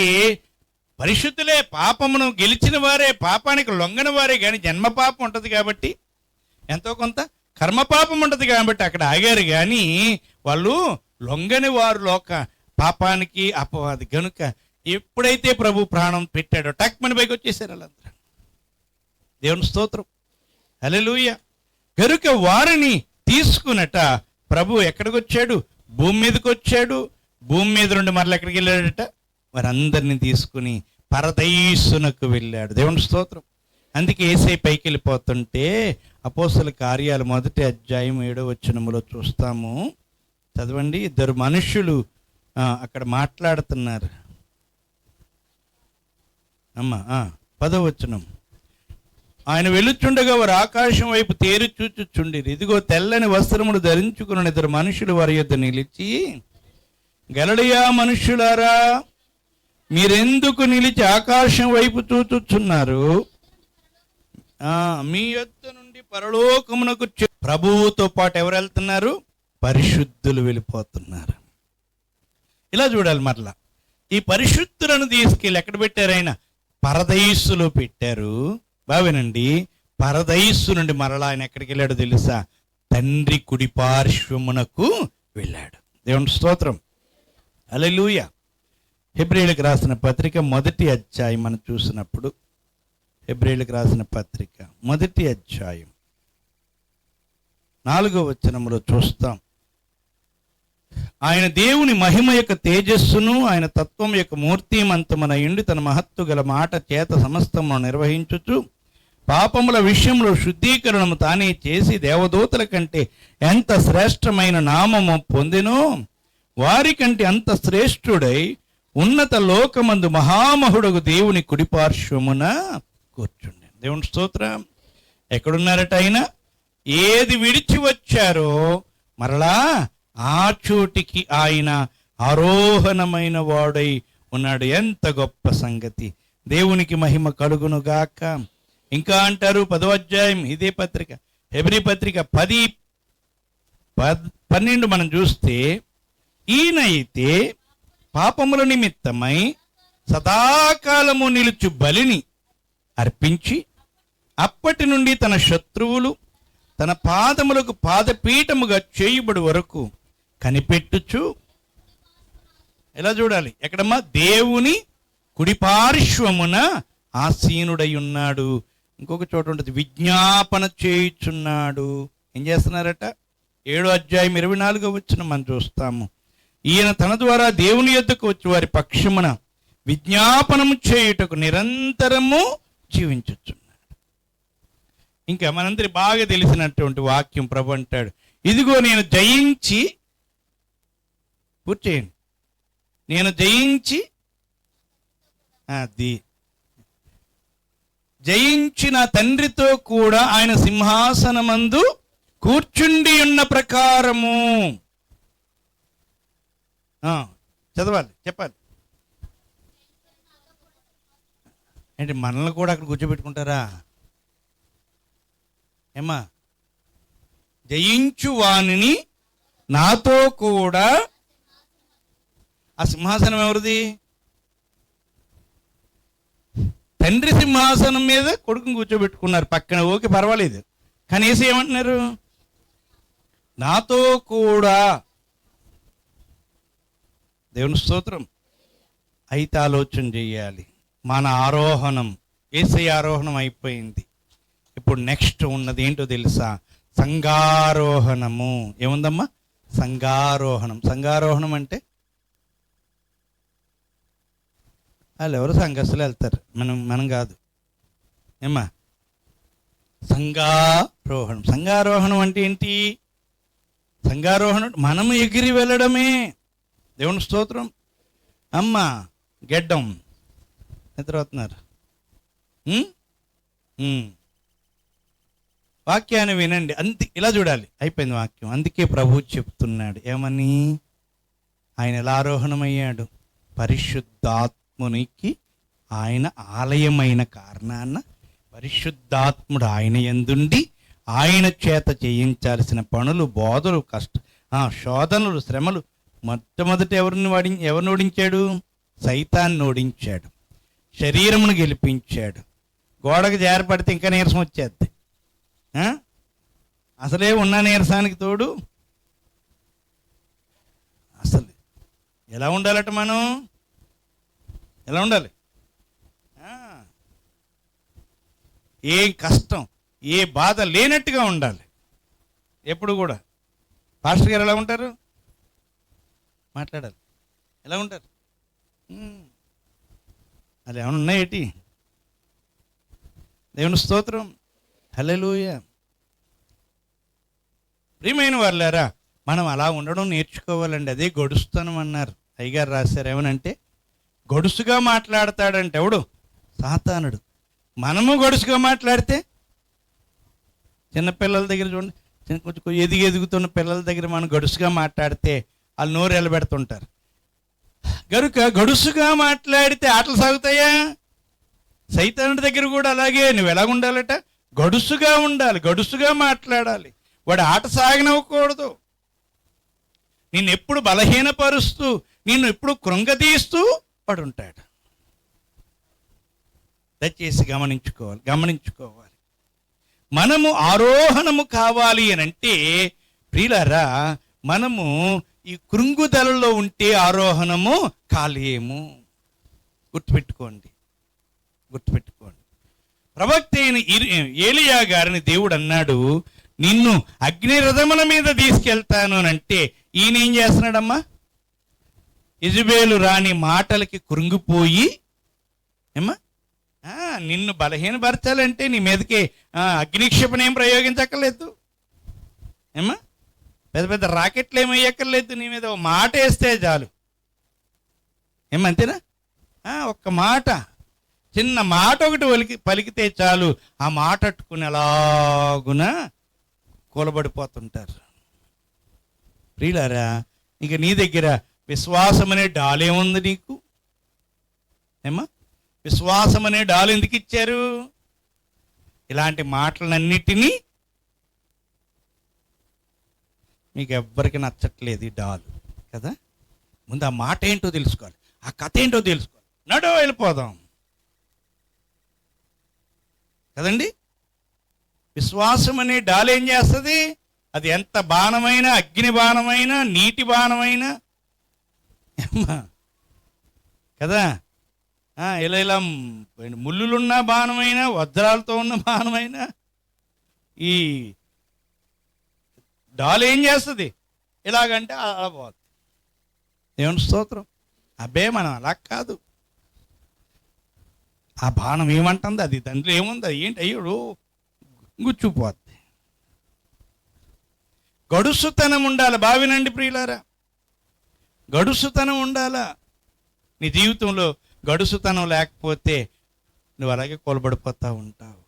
పరిశుద్ధులే, పాపమును గెలిచిన వారే, పాపానికి లొంగని వారే. కానీ జన్మ పాపం ఉంటుంది కాబట్టి, ఎంతో కొంత కర్మపాపం ఉంటుంది కాబట్టి అక్కడ ఆగారు. కానీ వాళ్ళు లొంగని వారు లోక పాపానికి అపవాది. గనుక ఎప్పుడైతే ప్రభు ప్రాణం పెట్టాడో టక్మని పైకి వచ్చేసారు వాళ్ళందరూ. దేవుని స్తోత్రం, హల్లెలూయా. గనుక వారిని తీసుకున్నట ప్రభు ఎక్కడికి వచ్చాడు? భూమి మీదకి వచ్చాడు. భూమి మీద నుండి మరలా ఎక్కడికి వెళ్ళాడట? వారందరినీ తీసుకుని పరదైసునకు వెళ్ళాడు. దేవుని స్తోత్రం. అందుకే యేసయ్య పైకి వెళ్ళిపోతుంటే అపోస్తల కార్యాలు 1వ అధ్యాయం 7వ వచనములో చూస్తాము. చదవండి. ఇద్దరు మనుషులు అక్కడ మాట్లాడుతున్నారు. అమ్మా 10వ వచనం. ఆయన వెళ్ళుచుండగా వారు ఆకాశం వైపు తేరి చూచుచుండిరి. ఇదిగో తెల్లని వస్త్రములు ధరించుకున్న ఇద్దరు మనుషులు వారి యొద్ద నిలిచి, గలిలయ మనుషులారా, మీరెందుకు నిలిచి ఆకాశం వైపు చూచుచున్నారు? మీ యొద్ద నుండి పరలోకమునకు ప్రభువుతో పాటు ఎవరు వెళ్తున్నారు? పరిశుద్ధులు వెళ్ళిపోతున్నారు. ఇలా చూడాలి. మరలా ఈ పరిశుద్ధులను తీసుకెళ్ళి ఎక్కడ పెట్టారు? ఆయన పరదైస్సులో పెట్టారు. బావేనండి. పరదైస్సు నుండి మరలా ఆయన ఎక్కడికి వెళ్ళాడో తెలుసా? తండ్రి కుడి పార్శ్వమునకు వెళ్ళాడు. దేవుని స్తోత్రం, హల్లెలూయా. హెబ్రీయులకు రాసిన పత్రిక 1వ అధ్యాయం మనం చూసినప్పుడు, హెబ్రీయులకు రాసిన పత్రిక 1వ అధ్యాయం 4వ వచనములో చూస్తాం. ఆయన దేవుని మహిమ యొక్క తేజస్సును, ఆయన తత్వం యొక్క మూర్తిమంతమున ఎండి తన మహత్తు గల మాట చేత సమస్తమును నిర్వహించుచు పాపముల విషయంలో శుద్ధీకరణము తానే చేసి దేవదూతల కంటే ఎంత శ్రేష్టమైన నామము పొందెనో వారికంటే అంత శ్రేష్ఠుడై ఉన్నత లోకమందు మహామహుడగు దేవుని కుడిపార్శ్వమున కూర్చుండి. దేవుని స్తోత్రం. ఎక్కడున్నారట ఆయన? ఏది విడిచి వచ్చారో మరలా ఆ చోటికి ఆయన ఆరోహణమైన వాడై ఉన్నాడు. ఎంత గొప్ప సంగతి! దేవునికి మహిమ కలుగును గాక. ఇంకా అంటారు 10వ అధ్యాయం ఇదే పత్రిక, హెబ్రీ పత్రిక 10:12 మనం చూస్తే, ఈయనైతే పాపముల నిమిత్తమై సదాకాలము నిలుచు బలిని అర్పించి అప్పటి నుండి తన శత్రువులు తన పాదములకు పాదపీఠముగా చేయబడి వరకు కనిపెట్టుచు, ఎలా చూడాలి? ఎక్కడమ్మా? దేవుని కుడిపార్శ్వమున ఆసీనుడై ఉన్నాడు. ఇంకొక చోట ఉంటుంది, విజ్ఞాపన చేయుచున్నాడు. ఏం చేస్తున్నారట? 7వ అధ్యాయం 24వ వచనం మనం చూస్తాము. ఈయన తన ద్వారా దేవుని యొద్దకు వచ్చి వారి పక్షమున విజ్ఞాపనము చేయుటకు నిరంతరము జీవించుచున్నాడు. ఇంకా మనందరి బాగా తెలిసినటువంటి వాక్యం ప్రభు అంటాడు, ఇదిగో నేను జయించి, పూర్చేయండి, నేను జయించి, అది జయించిన తండ్రితో కూడా ఆయన సింహాసనమందు కూర్చుండి ఉన్న ప్రకారము. చదవాలి, చెప్పాలి. ఏంటి, మనల్ని కూడా అక్కడ కూర్చోబెట్టుకుంటారా? ఏమ్మా, జయించు వానిని నాతో కూడా. ఆ సింహాసనం ఎవరిది? తండ్రి సింహాసనం మీద కొడుకుని కూర్చోబెట్టుకున్నారు పక్కన. ఓకే, పర్వాలేదు. కానీ యేసు ఏమంటున్నారు? నాతో కూడా. దేవుని స్తోత్రం. అయితే ఆలోచన చెయ్యాలి. మన ఆరోహణం, యేసయ్య ఆరోహణం అయిపోయింది. ఇప్పుడు నెక్స్ట్ ఉన్నది ఏంటో తెలుసా? సంఘారోహణము. ఏముందమ్మా? సంఘారోహణం. సంఘారోహణం అంటే వాళ్ళు ఎవరు సంఘస్థులు వెళ్తారు, మనం కాదు. ఏమ్మా? సంఘారోహణం. సంఘారోహణం అంటే ఏంటి? సంఘారోహణం మనము ఎగిరి వెళ్ళడమే. దేవుని స్తోత్రం. అమ్మ గెడ్డం నిద్రపోతున్నారు. వాక్యాన్ని వినండి. ఇలా చూడాలి. అయిపోయింది వాక్యం. అందుకే ప్రభువు చెప్తున్నాడు ఏమని? ఆయన ఎలా ఆరోహణమయ్యాడు? పరిశుద్ధాత్మునికి ఆయన ఆలయమైన కారణాన పరిశుద్ధాత్ముడు ఆయన యందుండి ఆయన చేత చేయించాల్సిన పనులు, బోధలు, శోధనలు, శ్రమలు మొట్టమొదట ఎవరిని ఓడించాడు? సైతాన్ని ఓడించాడు. శరీరమును గెలిపించాడు. గోడకు జారిపడితే ఇంకా నీరసం వచ్చేద్ది. అసలే ఉన్న నీరసానికి తోడు అసలు ఎలా ఉండాలట? మనం ఎలా ఉండాలి? ఏ కష్టం, ఏ బాధ లేనట్టుగా ఉండాలి ఎప్పుడు కూడా. పాస్టర్ గారు ఎలా ఉంటారు? మాట్లాడాలి. ఎలా ఉంటారు? అది ఏమైనా ఉన్నాయేటి? దేవుని స్తోత్రం. హల్లెలూయా. ప్రియమైన వాళ్ళారా, మనం అలా ఉండడం నేర్చుకోవాలండి. అదే గొడుస్తానం అన్నారు. అయ్యగారు రాశారు. ఏమనంటే గొడుసుగా మాట్లాడతాడంటే ఎవడు? సాతానుడు. మనము గొడుసుగా మాట్లాడితే చిన్నపిల్లల దగ్గర చూడండి, కొంచెం ఎదుగుతున్న పిల్లల దగ్గర మనం గొడుసుగా మాట్లాడితే వాళ్ళు నోరు ఎలబెడుతుంటారు. గనుక గొడుసుగా మాట్లాడితే ఆటలు సాగుతాయా? సైతానుడి దగ్గర కూడా అలాగే. నువ్వు ఎలా ఉండాలట? గొడుసుగా ఉండాలి, గొడుసుగా మాట్లాడాలి. వాడు ఆట సాగనివ్వకూడదు. నిన్ను ఎప్పుడు బలహీనపరుస్తూ, నిన్ను ఎప్పుడు కృంగతీస్తూ వాడు ఉంటాడు. దయచేసి గమనించుకోవాలి. మనము ఆరోహణము కావాలి అని అంటే ప్రియులారా, మనము ఈ కృంగుదలలో ఉంటే ఆరోహణము కాలేము. గుర్తుపెట్టుకోండి. ప్రవక్త అయిన ఏలియా గారిని దేవుడు అన్నాడు, నిన్ను అగ్ని రథముల మీద తీసుకెళ్తాను అని అంటే ఈయన ఏం చేస్తున్నాడమ్మా? యెజబెలు రాని మాటలకి కృంగిపోయి, ఏమ్మా నిన్ను బలహీనపరచాలంటే నీ మీదకి అగ్నిక్షేపణ ఏం ప్రయోగించక్కర్లేదు. ఏమ్మా పెద్ద పెద్ద రాకెట్లు ఏమి వేయక్కర్లేదు. నీ మీద ఒక మాట వేస్తే చాలు. ఏమంతేనా? ఒక్క మాట, చిన్న మాట ఒకటి పలికితే చాలు. ఆ మాట అట్టుకుని అలాగున కూలబడిపోతుంటారు. ప్రియులారా, ఇక నీ దగ్గర విశ్వాసం అనే డాలేముంది నీకు? ఏమ్మా విశ్వాసం అనే డాలు ఎందుకు ఇచ్చారు? ఇలాంటి మాటలన్నిటినీ మీకు ఎవ్వరికి నచ్చట్లేదు ఈ డాలు కదా. ముందు ఆ మాట ఏంటో తెలుసుకోవాలి, ఆ కథ ఏంటో తెలుసుకోవాలి. నడో వెళ్ళిపోదాం కదండి. విశ్వాసం అనే డాలు ఏం చేస్తుంది? అది ఎంత బాణమైనా, అగ్ని బాణమైనా, నీటి బాణమైనా కదా, ఇలా ముళ్ళులున్న బాణమైనా, వజ్రాలతో ఉన్న బాణమైనా, ఈ డాలు ఏం చేస్తుంది? ఇలాగంటే అలా పోతుంది. దేవుని స్తోత్రం. అబ్బే మనం అలా కాదు. ఆ బాణం ఏమంటుంది? అది దాంట్లో ఏముంది? అది ఏంటి? అయ్యో గుచ్చుపోద్ది. గడుసుతనం ఉండాలి. బావినండి ప్రియులారా, గడుసుతనం ఉండాలా. నీ జీవితంలో గడుసుతనం లేకపోతే నువ్వు అలాగే కొలబడిపోతూ ఉంటావు.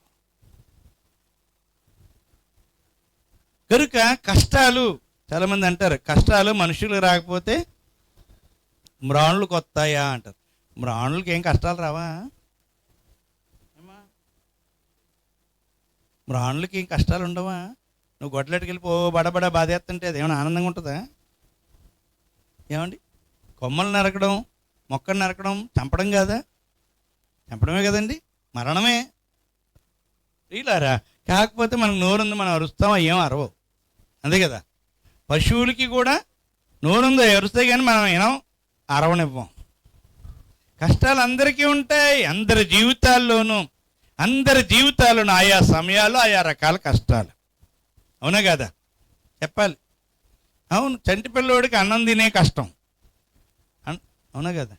కనుక కష్టాలు, చాలామంది అంటారు కష్టాలు మనుషులు రాకపోతే మ్రాణులకు వస్తాయా అంటారు. మ్రాణులకి ఏం కష్టాలు రావా? మ్రాణులకి ఏం కష్టాలు ఉండవా? నువ్వు గొడ్లెట్టుకు వెళ్ళి బడబడ బాధేస్తుంటే అది ఏమైనా ఆనందంగా ఉంటుందా? ఏమండి, కొమ్మలు నరకడం, మొక్కలు నరకడం చంపడం కాదా? చంపడమే కదండి, మరణమే. వీళ్ళారా కాకపోతే మనకు నోరుంది, మనం అరుస్తామా? ఏం అరవవు, అంతే కదా. పశువులకి కూడా నోరుందో అరుస్తాయి, కానీ మనం ఏమో అరవనివ్వం. కష్టాలు అందరికీ ఉంటాయి, అందరి జీవితాల్లోనూ ఆయా సమయాల్లో ఆయా రకాల కష్టాలు. అవునా కదా? చెప్పాలి. అవును, చంటి పిల్లోడికి అన్నం తినే కష్టం. అవునా కదా?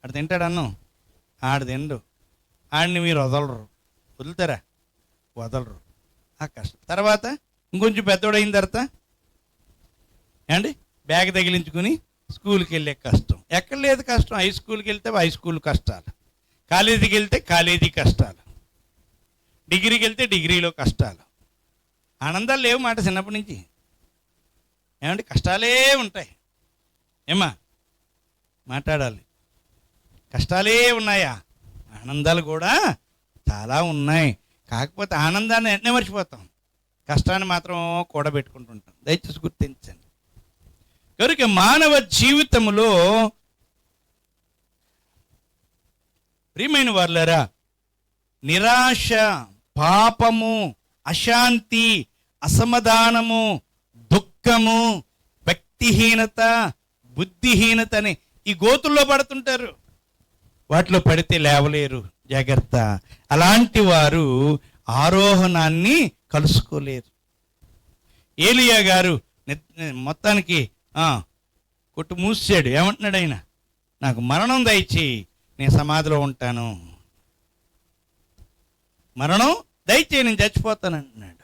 ఆడు తింటాడు అన్నం, ఆడు తిండు, ఆడిని మీరు వదులుతారా? వదలరు. ఆ కష్టం. తర్వాత ఇంకొంచెం పెద్దోడైన తర్వాత ఏమండి బ్యాగ్ తగిలించుకుని స్కూల్కి వెళ్ళే కష్టం. ఎక్కడ లేదు కష్టం. హై స్కూల్కి వెళ్తే హై స్కూల్ కష్టాలు, కాలేజీకి వెళ్తే కాలేజీ కష్టాలు, డిగ్రీకి వెళ్తే డిగ్రీలో కష్టాలు. ఆనందాలు లేవు మాట చిన్నప్పటి నుంచి. ఏమంటే కష్టాలే ఉంటాయి. ఏమ్మా మాట్లాడాలి. కష్టాలే ఉన్నాయా? ఆనందాలు కూడా చాలా ఉన్నాయి. కాకపోతే ఆనందాన్ని వెంటనే మర్చిపోతాం, కష్టాన్ని మాత్రం కూడబెట్టుకుంటుంటాం. దయచేసి గుర్తించండి. కనుక మానవ జీవితంలో ప్రియమైన వారులారా, నిరాశ, పాపము, అశాంతి, అసమాధానము, దుఃఖము, వ్యక్తిహీనత, బుద్ధిహీనత అని ఈ గోతుల్లో పడుతుంటారు. వాటిలో పడితే లేవలేరు, జాగ్రత్త. అలాంటి వారు ఆరోహణాన్ని కలుసుకోలేరు. ఏలియా గారు మొత్తానికి కొట్టు మూసాడు. ఏమంటున్నాడు ఆయన? నాకు మరణం దయచేయి, నేను సమాధిలో ఉంటాను. మరణం దయచేయి, నేను చచ్చిపోతాను అంటున్నాడు.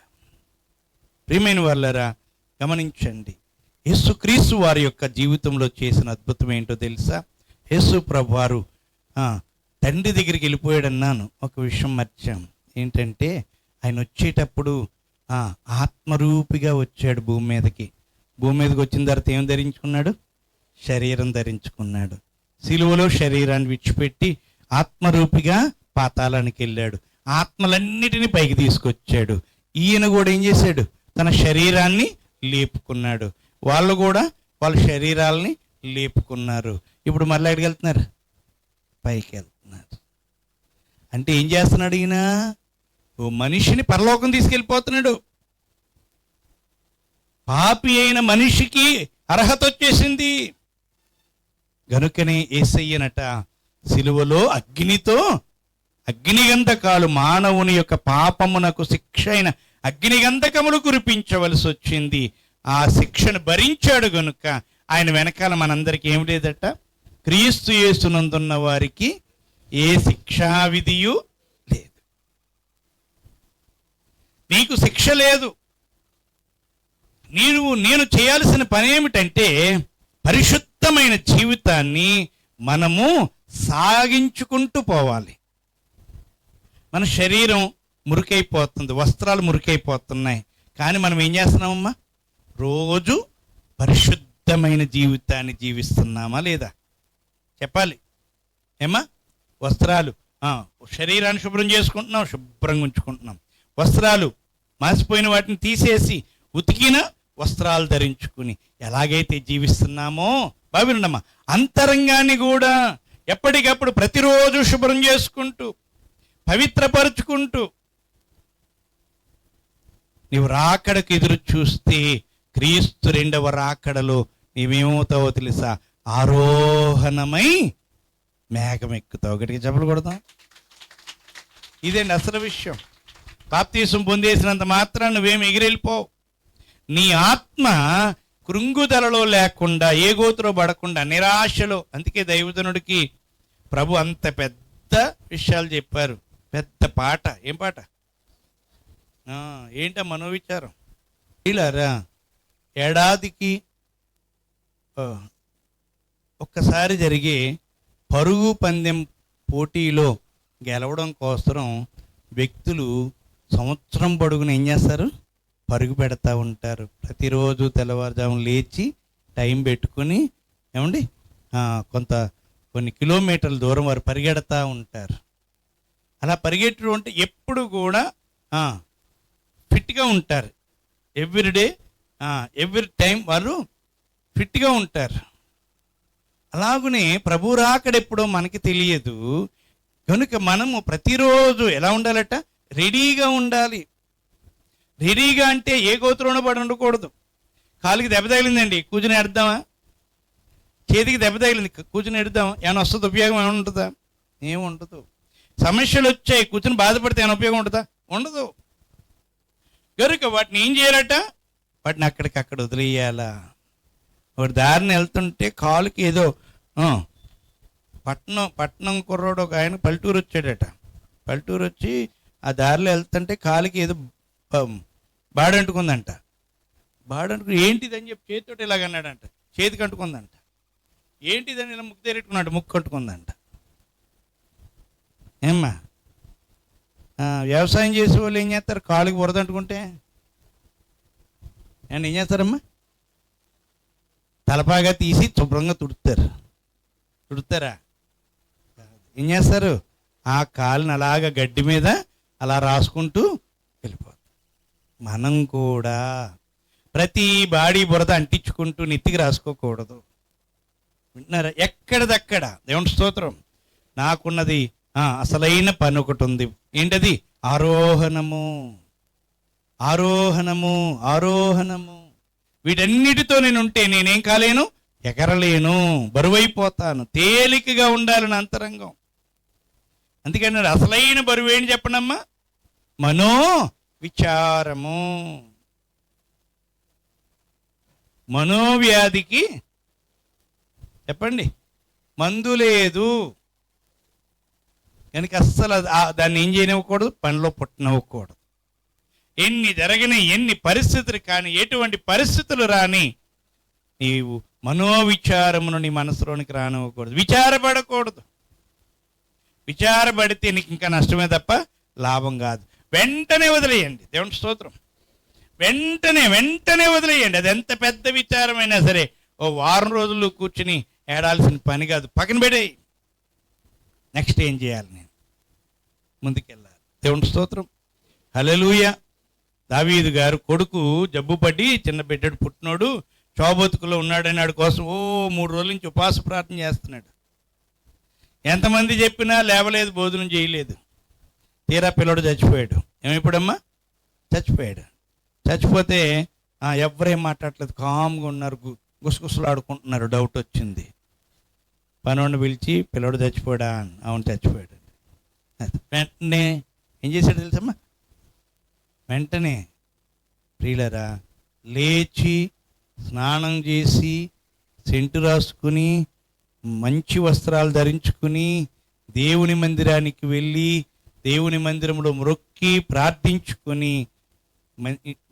ప్రియమైన వాళ్ళారా, గమనించండి. యేసుక్రీస్తు వారి యొక్క జీవితంలో చేసిన అద్భుతం ఏంటో తెలుసా? యేసు ప్రభు వారు తండ్రి దగ్గరికి వెళ్ళిపోయాడు అన్నాను. ఒక విషయం మర్చాం. ఏంటంటే ఆయన వచ్చేటప్పుడు ఆత్మరూపిగా వచ్చాడు భూమి మీదకి. భూమి మీదకి వచ్చిన తర్వాత ఏం ధరించుకున్నాడు? శరీరం ధరించుకున్నాడు. సిలువలో శరీరాన్ని విడిచిపెట్టి ఆత్మరూపిగా పాతాళానికి వెళ్ళాడు. ఆత్మలన్నిటినీ పైకి తీసుకొచ్చాడు. ఈయన కూడా ఏం చేశాడు? తన శరీరాన్ని లేపుకున్నాడు. వాళ్ళు కూడా వాళ్ళ శరీరాలని లేపుకున్నారు. ఇప్పుడు మళ్ళీ ఎక్కడికి వెళ్తున్నారు? పైకి వెళ్తున్నారు. అంటే ఏం చేస్తున్నాడు ఈయన? ఓ మనిషిని పరలోకం తీసుకెళ్ళిపోతున్నాడు. పాపి అయిన మనిషికి అర్హత వచ్చేసింది. గనుకనే యేసయ్యనట సిలువలో అగ్నిగంధకాలు, మానవుని యొక్క పాపమునకు శిక్ష అయిన అగ్నిగంధకములు కురిపించవలసి వచ్చింది. ఆ శిక్షను భరించాడు. గనుక ఆయన వెనకాల మనందరికీ ఏం లేదట? క్రీస్తు యేసునందున్న వారికి ఏ శిక్షా విధియు లేదు. నీకు శిక్ష లేదు. నేను చేయాల్సిన పని ఏమిటంటే పరిశుద్ధమైన జీవితాన్ని మనము సాగించుకుంటూ పోవాలి. మన శరీరం మురికైపోతుంది, వస్త్రాలు మురికైపోతున్నాయి, కానీ మనం ఏం చేస్తున్నామమ్మా? రోజు పరిశుద్ధమైన జీవితాన్ని జీవిస్తున్నామా లేదా? చెప్పాలి. ఏమ్మా? వస్త్రాలు, శరీరాన్ని శుభ్రం చేసుకుంటున్నాం, శుభ్రంగా ఉంచుకుంటున్నాం. వస్త్రాలు మాసిపోయిన వాటిని తీసేసి ఉతికిన వస్త్రాలు ధరించుకుని ఎలాగైతే జీవిస్తున్నామో బావినమ్మా, అంతరంగాన్ని కూడా ఎప్పటికప్పుడు ప్రతిరోజు శుభ్రం చేసుకుంటూ పవిత్రపరుచుకుంటూ నీవు రాకడకు ఎదురు చూస్తే క్రీస్తు రెండవ రాకడలో నీవేమవుతావో తెలుసా? ఆరోహణమై మేఘం ఎక్కుతావు. గట్టిగా చెప్పలు కొడతాం. ఇదేంటి అసలు విషయం. బాప్తీసం పొందేసినంత మాత్రం నువ్వేం ఎగిరెళ్ళిపోవు. నీ ఆత్మ కృంగుదలలో లేకుండా, ఏ గోతులో పడకుండా, నిరాశలో. అందుకే దైవజనుడికి ప్రభు అంత పెద్ద విషయాలు చెప్పారు. పెద్ద పాట. ఏం పాట? ఏంట మనోవిచారం? ఇలారా ఏడాదికి ఒక్కసారి జరిగే పరుగు పందెం పోటీలో గెలవడం కోసం వ్యక్తులు సంవత్సరం పొడుగున ఏం చేస్తారు? పరుగు పెడతా ఉంటారు. ప్రతిరోజు తెల్లవారుజామున లేచి టైం పెట్టుకుని ఏమండి కొన్ని కిలోమీటర్ల దూరం వారు పరిగెడతా ఉంటారు. అలా పరిగెట్టడం అంటే ఎప్పుడు కూడా ఫిట్గా ఉంటారు. ఎవ్రీడే ఎవ్రీ టైం వారు ఫిట్గా ఉంటారు. అలాగనే ప్రభు రాకడెప్పుడో మనకి తెలియదు కనుక మనము ప్రతిరోజు ఎలా ఉండాలట? రెడీగా ఉండాలి. రెడీగా అంటే ఏ గోత్రంలో పడి ఉండకూడదు. కాలుకి దెబ్బ తగిలిందండి, కూర్చుని ఎడదామా? చేతికి దెబ్బ తగిలింది, కూర్చుని ఎడదామా? ఏమైనా వస్తుంది? ఉపయోగం ఏమైనా ఉంటుందా? ఏముండదు. సమస్యలు వచ్చాయి, కూర్చుని బాధపడితే ఏమైనా ఉపయోగం ఉంటుందా? ఉండదు. కనుక వాటిని ఏం చేయాలట? వాటిని అక్కడికక్కడ వదిలేయాలా. వాడు దారిని వెళ్తుంటే కాలుకి ఏదో పట్నం కుర్రోడు ఒక ఆయన పల్లెటూరు వచ్చాడట. పల్లెటూరు వచ్చి ఆ దారిలో వెళ్తుంటే కాలుకి ఏదో బాడంటుకుందంట. బాడంటుకుని ఏంటిదని చెప్పి చేతితోటి ఇలాగన్నాడంట. చేతికి అంటుకుందంట. ఏంటిదని ఇలా ముక్కు తెరెట్టుకున్నాడు, ముక్కు కట్టుకుందంట. ఏమ్మా, వ్యవసాయం చేసే వాళ్ళు ఏం చేస్తారు? కాలుకి బురద అంటుకుంటే ఏం చేస్తారమ్మా? తలపాగా తీసి శుభ్రంగా తుడుతారా? ఏం చేస్తారు? ఆ కాలుని అలాగా గడ్డి మీద అలా రాసుకుంటూ వెళ్ళిపోతారు. మనం కూడా ప్రతి బాడీ బురద అంటించుకుంటూ నెత్తికి రాసుకోకూడదు. వింటున్నారా? ఎక్కడిదక్కడ దేవుని స్తోత్రం. నాకున్నది అసలైన పని ఒకటి ఉంది. ఏంటది? ఆరోహణము. వీటన్నిటితో నేను ఉంటే నేనేం కాలేను? ఎగరలేను, బరువైపోతాను. తేలికగా ఉండాలని అంతరంగం. అందుకని అసలైన బరువు ఏంటి చెప్పనమ్మా? మనో విచారము. మనోవ్యాధికి చెప్పండి మందు లేదు కనుక అస్సలు దాన్ని ఏం చేయనివ్వకూడదు, పనిలో పుట్టనివ్వకూడదు. ఎన్ని జరిగినాయి, ఎన్ని పరిస్థితులు కానీ, ఎటువంటి పరిస్థితులు రాని, నీవు మనోవిచారమును నీ మనసులోనికి రానివ్వకూడదు. విచారపడకూడదు. విచారపడితే నీకు ఇంకా నష్టమే తప్ప లాభం కాదు. వెంటనే వదిలేయండి. దేవుని స్తోత్రం. వెంటనే వదిలేయండి. అది ఎంత పెద్ద విచారమైనా సరే ఓ వారం రోజులు కూర్చుని ఏడాల్సిన పని కాదు. పక్కన పెట్టేయి. నెక్స్ట్ ఏం చేయాలి? నేను ముందుకెళ్ళాలి. దేవుని స్తోత్రం. హల్లెలూయా. దావీదు గారు కొడుకు జబ్బు పడి చిన్న బిడ్డడు పుట్టినోడు చోబతుకులో ఉన్నాడని వాడి కోసం 3 రోజుల నుంచి ఉపవాస ప్రార్థన చేస్తున్నాడు. ఎంతమంది చెప్పినా లేవలేదు, భోజనం చేయలేదు. తీరా పిల్లడు చచ్చిపోయాడు. ఏమైపోయాడమ్మా? చచ్చిపోయాడు. చచ్చిపోతే ఎవరేం మాట్లాడలేదు, కామ్గా ఉన్నారు, గుసగుసలాడుకుంటున్నారు. డౌట్ వచ్చింది. పనోడిని పిలిచి పిల్లడు చచ్చిపోయాడా? అవును చచ్చిపోయాడు. వెంటనే ఏం చేశాడు తెలుసమ్మా? వెంటనే ప్రియులరా లేచి స్నానం చేసి సెంటు రాసుకుని మంచి వస్త్రాలు ధరించుకుని దేవుని మందిరానికి వెళ్ళి దేవుని మందిరంలో మొక్కి ప్రార్థించుకొని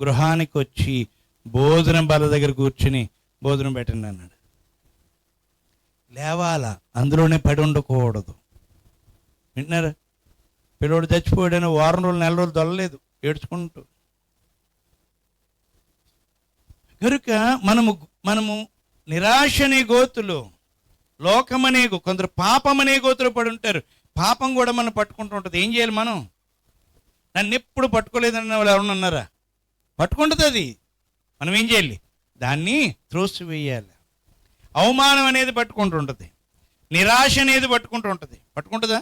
గృహానికి వచ్చి భోజనం బల్ల దగ్గర కూర్చుని భోజనం పెట్టండి అన్నాడు. లేవాలా, అందులోనే పడి ఉండకూడదు. వింటున్నారా? పిల్లోడు చచ్చిపోయాడని వారం రోజులు, నెల రోజులు దొల్లలేదు ఏడ్చుకుంటూ. కనుక మనము నిరాశనే గోతులు, లోకమనే కొందరు పాపమనే గోతులు పడి ఉంటారు. పాపం కూడా మనం పట్టుకుంటూ ఉంటుంది. ఏం చేయాలి మనం? నన్ను ఎప్పుడు పట్టుకోలేదన్న వాళ్ళు ఎవరన్నా ఉన్నారా? పట్టుకుంటుంది అది. మనం ఏం చేయాలి? దాన్ని త్రోసివేయాలి. అవమానం అనేది పట్టుకుంటూ ఉంటుంది. నిరాశ అనేది పట్టుకుంటూ ఉంటుంది. పట్టుకుంటుందా?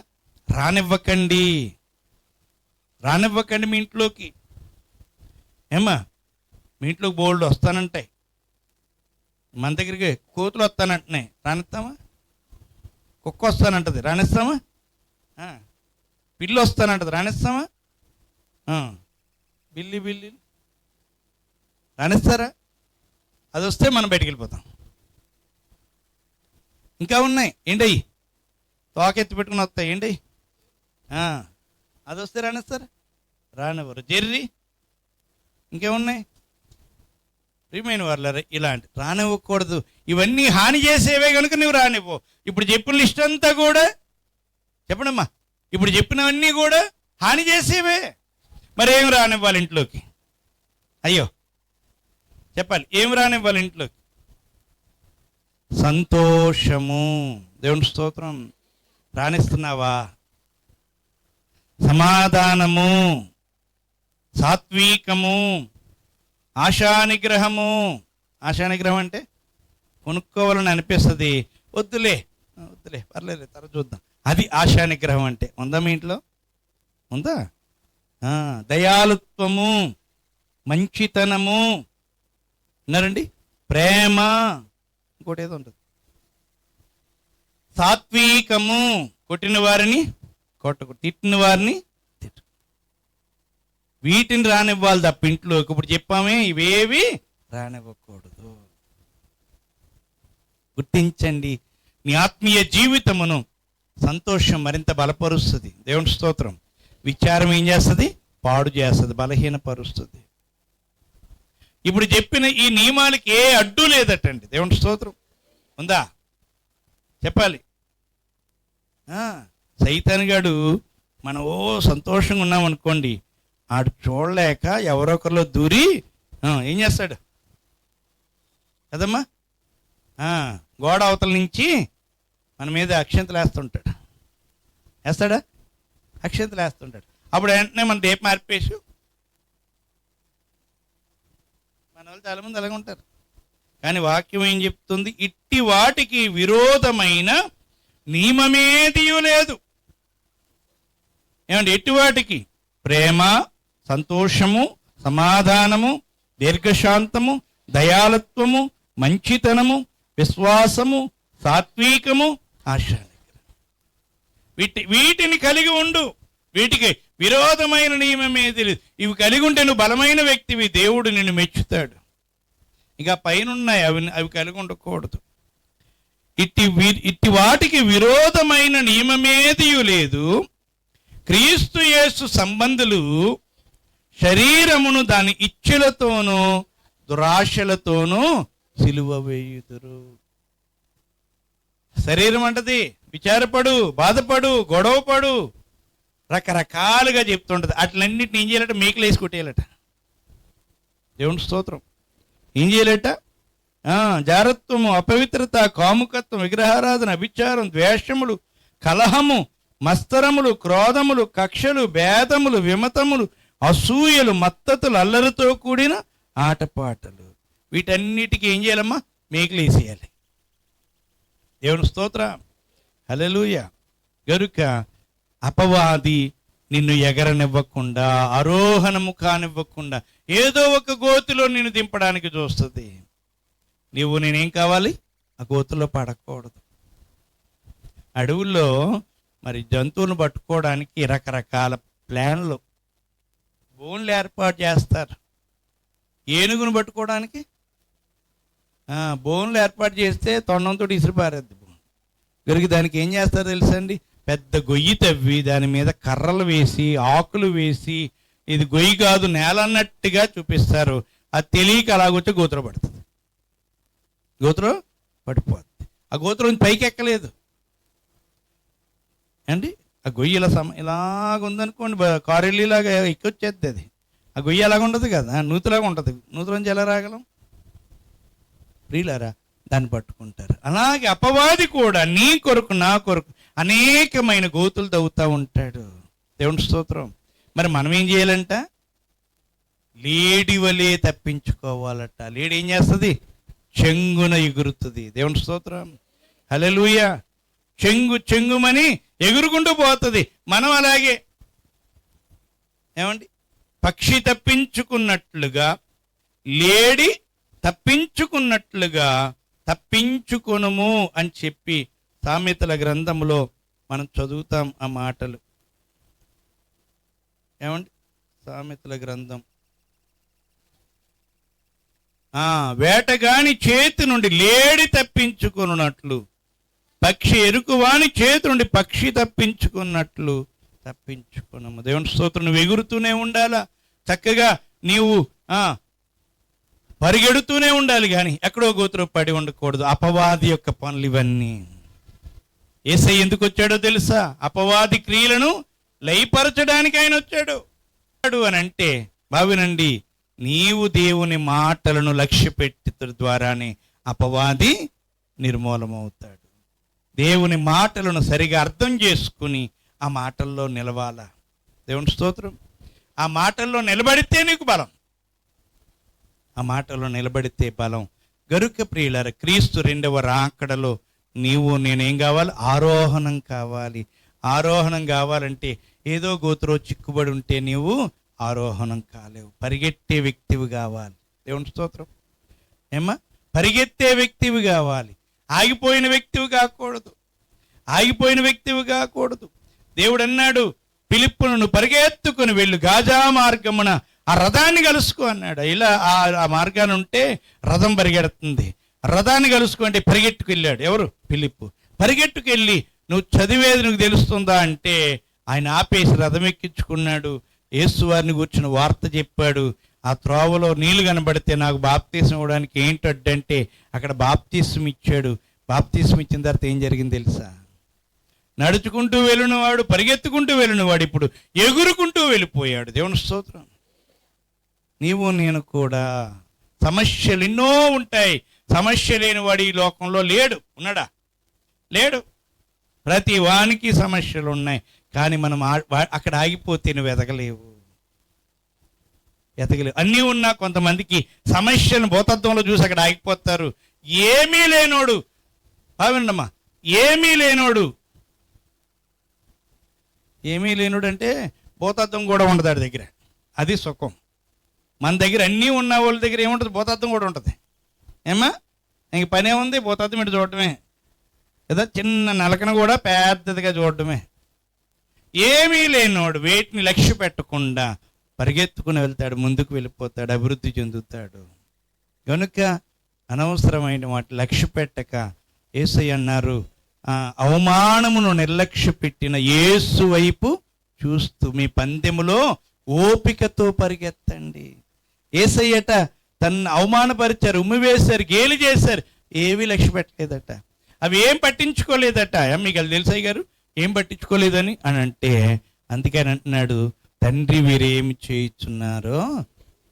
రానివ్వకండి మీ ఇంట్లోకి. ఏమ్మా, మీ ఇంట్లోకి బోల్డ్ వస్తానంటాయి. మన దగ్గరికి కోతులు వస్తానంటున్నాయి, రానిస్తామా? కుక్క వస్తానంటది, రానిస్తామా? పిల్లి వస్తానంటది, రానిస్తామా? బిల్లి రానిస్తారా? అది వస్తే మనం బయటికి వెళ్ళిపోతాం. ఇంకా ఉన్నాయి. ఏంటయ్యి? తోకెత్తి పెట్టుకుని వస్తాయి. ఏంటయ్యి? అది వస్తే రానిస్తారా? రానివ్వరు. జెర్రీ ఇంకేమున్నాయి? ప్రియమైన వాళ్ళారా, ఇలాంటి రానివ్వకూడదు. ఇవన్నీ హాని చేసేవే కనుక నువ్వు రానివ్వు. ఇప్పుడు చెప్పిన లిస్ట్ అంతా కూడా చెప్పడమ్మా, ఇప్పుడు చెప్పినవన్నీ కూడా హాని చేసేవే. మరేం రానివ్వాలి ఇంట్లోకి? అయ్యో చెప్పాలి, ఏం రానివ్వాలి ఇంట్లోకి? సంతోషము. దేవుని స్తోత్రం. రాణిస్తున్నావా? సమాధానము, సాత్వికము, ఆశానిగ్రహము. ఆశానిగ్రహం అంటే కొనుక్కోవాలని అనిపిస్తుంది, వద్దులే పర్లేదు తర్వాత చూద్దాం, అది ఆశానిగ్రహం అంటే. ఉందా మీ ఇంట్లో? ఉందా? దయాళుత్వము, మంచితనము, విన్నారండి, ప్రేమ, ఇంకోటి ఏదో ఉంటుంది, సాత్వికము, కొట్టిన వారిని కొట్టకు, తిట్టిన వారిని తిట్టు. వీటిని రానివ్వాలి తప్ప ఇంట్లో ఇప్పుడు చెప్పామే ఇవేవి రానివ్వకూడదు. గుర్తించండి, నీ ఆత్మీయ జీవితమును సంతోషం మరింత బలపరుస్తుంది. దేవుని స్తోత్రం. విచారం ఏం చేస్తుంది? పాడు చేస్తుంది, బలహీనపరుస్తుంది. ఇప్పుడు చెప్పిన ఈ నియమాలకి ఏ అడ్డు లేదటండి. దేవుని స్తోత్రం. ఉందా? చెప్పాలి. సైతాన్ గాడు మనం సంతోషంగా ఉన్నాం అనుకోండి, ఆడు చూడలేక ఎవరొకరిలో దూరి ఏం చేస్తాడు కదమ్మా, గోడ అవతల నుంచి మన మీద అక్షంతలు వేస్తుంటాడు. వేస్తాడా? అక్షంతలు వేస్తుంటాడు. అప్పుడు వెంటనే మన దేప మార్పేసి, మన వాళ్ళు చాలామంది అలాగే ఉంటారు. కానీ వాక్యం ఏం చెప్తుంది? ఇట్టి వాటికి విరోధమైన నియమమేదియూ లేదు. ఏమండి? ఎట్టి వాటికి? ప్రేమ, సంతోషము, సమాధానము, దీర్ఘశాంతము, దయాళత్వము, మంచితనము, విశ్వాసము, సాత్వికము, ఆశ. వీటిని కలిగి ఉండు. వీటికి విరోధమైన నియమమేది లేదు. ఇవి కలిగి ఉంటే నువ్వు బలమైన వ్యక్తివి, దేవుడు నిన్ను మెచ్చుతాడు. ఇక పైన ఉన్నాయి, అవి కలిగి ఉండకూడదు. ఇట్టి వాటికి విరోధమైన నియమమేదియూ లేదు. క్రీస్తు యేసు సంబంధులు శరీరమును దాని ఇచ్ఛలతోనూ దురాశలతోనూ సిలువ వేయుదురు. శరీరం అంటది విచారపడు, బాధపడు, గొడవపడు, రకరకాలుగా చెప్తుంటది. అట్లన్నిటిని ఏం చేయాలట? మేకలు వేసి కొట్టేయాలట. దేవుని స్తోత్రం. ఏం చేయాలట? జారత్వము, అపవిత్రత, కాముకత్వం, విగ్రహారాధన, అభిచారం, ద్వేషములు, కలహము, మస్తరములు, క్రోధములు, కక్షలు, భేదములు, విమతములు, అసూయలు, మత్తతులు, అల్లరితో కూడిన ఆటపాటలు. వీటన్నిటికీ ఏం చేయాలమ్మా? మేకలు వేసేయాలి. దేవుని స్తోత్ర. హల్లెలూయా. గనుక అపవాది నిన్ను ఎగరనివ్వకుండా, ఆరోహణము కానివ్వకుండా ఏదో ఒక గోతిలో నిన్ను దింపడానికి చూస్తుంది. నేనేం కావాలి? ఆ గోతులో పడకూడదు. అడవుల్లో మరి జంతువులను పట్టుకోవడానికి రకరకాల ప్లాన్లు, బోన్లు ఏర్పాటు చేస్తారు. ఏనుగును పట్టుకోవడానికి బోన్లు ఏర్పాటు చేస్తే తొండంతో ఇసిరిపారేద్ది. గరికి దానికి ఏం చేస్తారు తెలుసండి? పెద్ద గొయ్యి తవ్వి దాని మీద కర్రలు వేసి, ఆకులు వేసి, ఇది గొయ్యి కాదు నేల అన్నట్టుగా చూపిస్తారు. అది తెలియక అలాగొచ్చి గోతులో పడుతుంది, గోతులో పడిపోద్ది. ఆ గోతులో పైకి ఎక్కలేదు అండి. ఆ గొయ్యి ఇలాగుందనుకోండి, కారెల్లిలాగా ఎక్కొచ్చేద్ది అది. ఆ గొయ్యి అలాగ ఉండదు కదా, నూతులాగా ఉంటుంది. నూతులోంచి ఎలా రాగలం? ప్రియులారా, దాన్ని పట్టుకుంటారు. అలాగే అపవాది కూడా నీ కొరకు, నా కొరకు అనేకమైన గోతులు తవ్వుతూ ఉంటాడు. దేవుని స్తోత్రం. మరి మనం ఏం చేయాలంట? లేడి వలే తప్పించుకోవాలట. లేడి ఏం చేస్తుంది? చెంగున ఎగురుతుంది. దేవుని స్తోత్రం. హల్లెలూయా. చెంగుమని ఎగురుకుంటూ పోతుంది. మనం అలాగే ఏమండి, పక్షి తప్పించుకున్నట్లుగా, లేడి తప్పించుకున్నట్లుగా తప్పించుకొనుము అని చెప్పి సామెతల గ్రంథంలో మనం చదువుతాం ఆ మాటలు. ఏమండి? సామెతల గ్రంథం, వేటగాని చేతి నుండి లేడి తప్పించుకున్నట్లు, పక్షి ఎరుకువాని చేతి నుండి పక్షి తప్పించుకున్నట్లు తప్పించుకున్నాము. దేవుని స్తోత్రం. నువ్వు ఎగురుతూనే ఉండాలా, చక్కగా నీవు పరిగెడుతూనే ఉండాలి, కానీ ఎక్కడో గోతులో పడి ఉండకూడదు. అపవాది యొక్క పనులు ఇవన్నీ. యేసయ్య ఎందుకు వచ్చాడో తెలుసా? అపవాది క్రియలను లయపరచడానికి ఆయన వచ్చాడు అని అంటే భావినండి, నీవు దేవుని మాటలను లక్ష్య పెట్టిన ద్వారానే అపవాది నిర్మూలమవుతాడు. దేవుని మాటలను సరిగా అర్థం చేసుకుని ఆ మాటల్లో నిలవాలా. దేవుని స్తోత్రం. ఆ మాటల్లో నిలబడితే నీకు బలం. ఆ మాటలో నిలబడితే బలం. గనుక ప్రియులారా, క్రీస్తు రెండవ రాకడలో నీవు నేనేం కావాలి? ఆరోహణం కావాలి. ఆరోహణం కావాలంటే ఏదో గోతులో చిక్కుబడి ఉంటే నీవు ఆరోహణం కాలేవు. పరిగెత్తే వ్యక్తివి కావాలి. దేవుని స్తోత్రం. ఏమ్మా, పరిగెత్తే వ్యక్తివి కావాలి. ఆగిపోయిన వ్యక్తివి కాకూడదు. ఆగిపోయిన వ్యక్తివి కాకూడదు. దేవుడు అన్నాడు, ఫిలిప్పును నువ్వు పరిగెత్తుకుని వెళ్ళు, గాజా మార్గమున ఆ రథాన్ని కలుసుకో అన్నాడు. ఇలా ఆ మార్గాన్ని ఉంటే రథం పరిగెడుతుంది. రథాన్ని కలుసుకో అంటే పరిగెట్టుకు వెళ్ళాడు. ఎవరు? ఫిలిప్పు. పరిగెట్టుకెళ్ళి నువ్వు చదివేది నీకు తెలుస్తుందా అంటే ఆయన ఆపేసి రథం ఎక్కించుకున్నాడు. యేసు వారిని కూర్చుని వార్త చెప్పాడు. ఆ త్రోవలో నీళ్లు కనబడితే నాకు బాప్తీసం ఇవ్వడానికి ఏంటంటే అక్కడ బాప్తీసం ఇచ్చాడు. బాప్తీసం ఇచ్చిన తర్వాత ఏం జరిగింది తెలుసా? నడుచుకుంటూ వెళ్ళినవాడు, పరిగెత్తుకుంటూ వెళ్ళినవాడు ఇప్పుడు ఎగురుకుంటూ వెళ్ళిపోయాడు. దేవుని స్తోత్రం. నీవు నేను కూడా సమస్యలు ఎన్నో ఉంటాయి. సమస్య లేనివాడు ఈ లోకంలో లేడు. ఉన్నాడా? లేడు. ప్రతి వానికి సమస్యలు ఉన్నాయి. కానీ మనం అక్కడ ఆగిపోతే నువ్వు ఎదగలేవు. అన్నీ ఉన్నా కొంతమందికి సమస్యలను భూతత్వంలో చూసి అక్కడ ఆగిపోతారు. ఏమీ లేనోడు, బాగుండమ్మా, ఏమీ లేనోడు అంటే భూతత్వం కూడా ఉండదు వాడి దగ్గర. అది సుఖం. మన దగ్గర అన్నీ ఉన్న వాళ్ళ దగ్గర ఏముంటుంది? భూతత్వం కూడా ఉంటుంది. ఏమా, ఇంక పనే ఉంది, భూతత్వం ఇటు చూడటమే. ఏదో చిన్న నలకన కూడా పెద్దదిగా చూడటమే. ఏమీ లేనోడు వేటిని లక్ష్య పెట్టకుండా పరిగెత్తుకుని వెళ్తాడు, ముందుకు వెళ్ళిపోతాడు, అభివృద్ధి చెందుతాడు. కనుక అనవసరమైన వాటి లక్ష్య పెట్టక యేసయ్య అన్నారు, అవమానమును నిర్లక్ష్య పెట్టిన యేసు వైపు చూస్తూ మీ పందెములో ఓపికతో పరిగెత్తండి. యేసయ్యట తను అవమానపరిచారు, ఉమ్మివేశారు, గేలి చేశారు, ఏవి లక్ష్య పెట్టలేదట. అవి ఏం పట్టించుకోలేదట. మీకు అది తెలుసయ్య గారు ఏం పట్టించుకోలేదని అని అంటే, అందుకని అంటున్నాడు, తండ్రి వీరేమి చేయుచున్నారో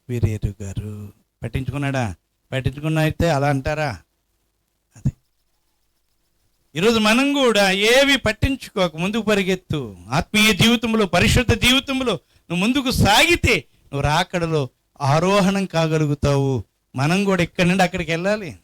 వీరెరుగరు. పట్టించుకున్నాడా? పట్టించుకున్నా అయితే అలా అంటారా? అదే ఈరోజు మనం కూడా ఏవి పట్టించుకోక ముందుకు పరిగెత్తు. ఆత్మీయ జీవితంలో, పరిశుద్ధ జీవితంలో నువ్వు ముందుకు సాగితే నువ్వు రాకడలో ఆరోహణం కాగలుగుతావు. మనం కూడా ఇక్కడి నుండి అక్కడికి వెళ్ళాలి.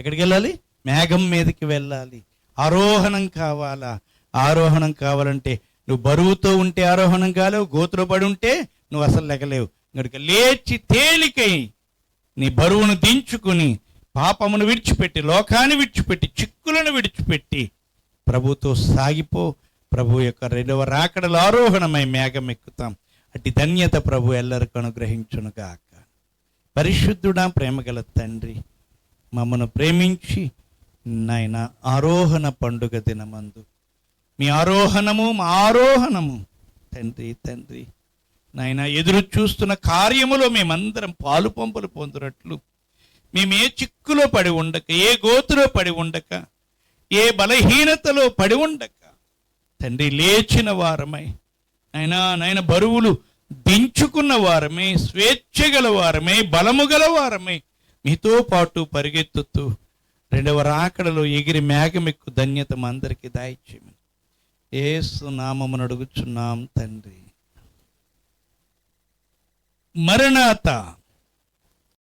ఎక్కడికి వెళ్ళాలి? మేఘం మీదకి వెళ్ళాలి. ఆరోహణం కావాలా? ఆరోహణం కావాలంటే నువ్వు బరువుతో ఉంటే ఆరోహణం కాలేవు, గోతులో పడి ఉంటే నువ్వు అసలు లెగలేవు. కనుక లేచి తేలికై నీ బరువును దించుకుని పాపమును విడిచిపెట్టి, లోకాన్ని విడిచిపెట్టి, చిక్కులను విడిచిపెట్టి ప్రభుతో సాగిపో. ప్రభు యొక్క రెండవ రాకడలో ఆరోహణమై మేఘం ఎక్కుతాం. అట్టి ధన్యత ప్రభు ఎల్లరికూ అనుగ్రహించునుగాక. పరిశుద్ధుడా, ప్రేమగల తండ్రి, మమ్మను ప్రేమించి నాయన ఆరోహణ పండుగ దినమందు మీ ఆరోహణము మా ఆరోహణము తండ్రి నాయన ఎదురు చూస్తున్న కార్యములో మేమందరం పాలు పంపులు పొందినట్లు మేము ఏ చిక్కులో పడి ఉండక, ఏ గోతులో పడి ఉండక, ఏ బలహీనతలో పడి ఉండక తండ్రి లేచిన వారమై నాయన బరువులు దించుకున్న వారమై, స్వేచ్ఛ గల వారమై, బలము గల వారమై మీతో పాటు పరిగెత్తుతూ రెండవ రాకడలో ఎగిరి మేఘమెక్కు ధన్యత మా అందరికీ దయచేయమని యేసు నామమున అడుగుచున్నాం తండ్రి. మరణాత.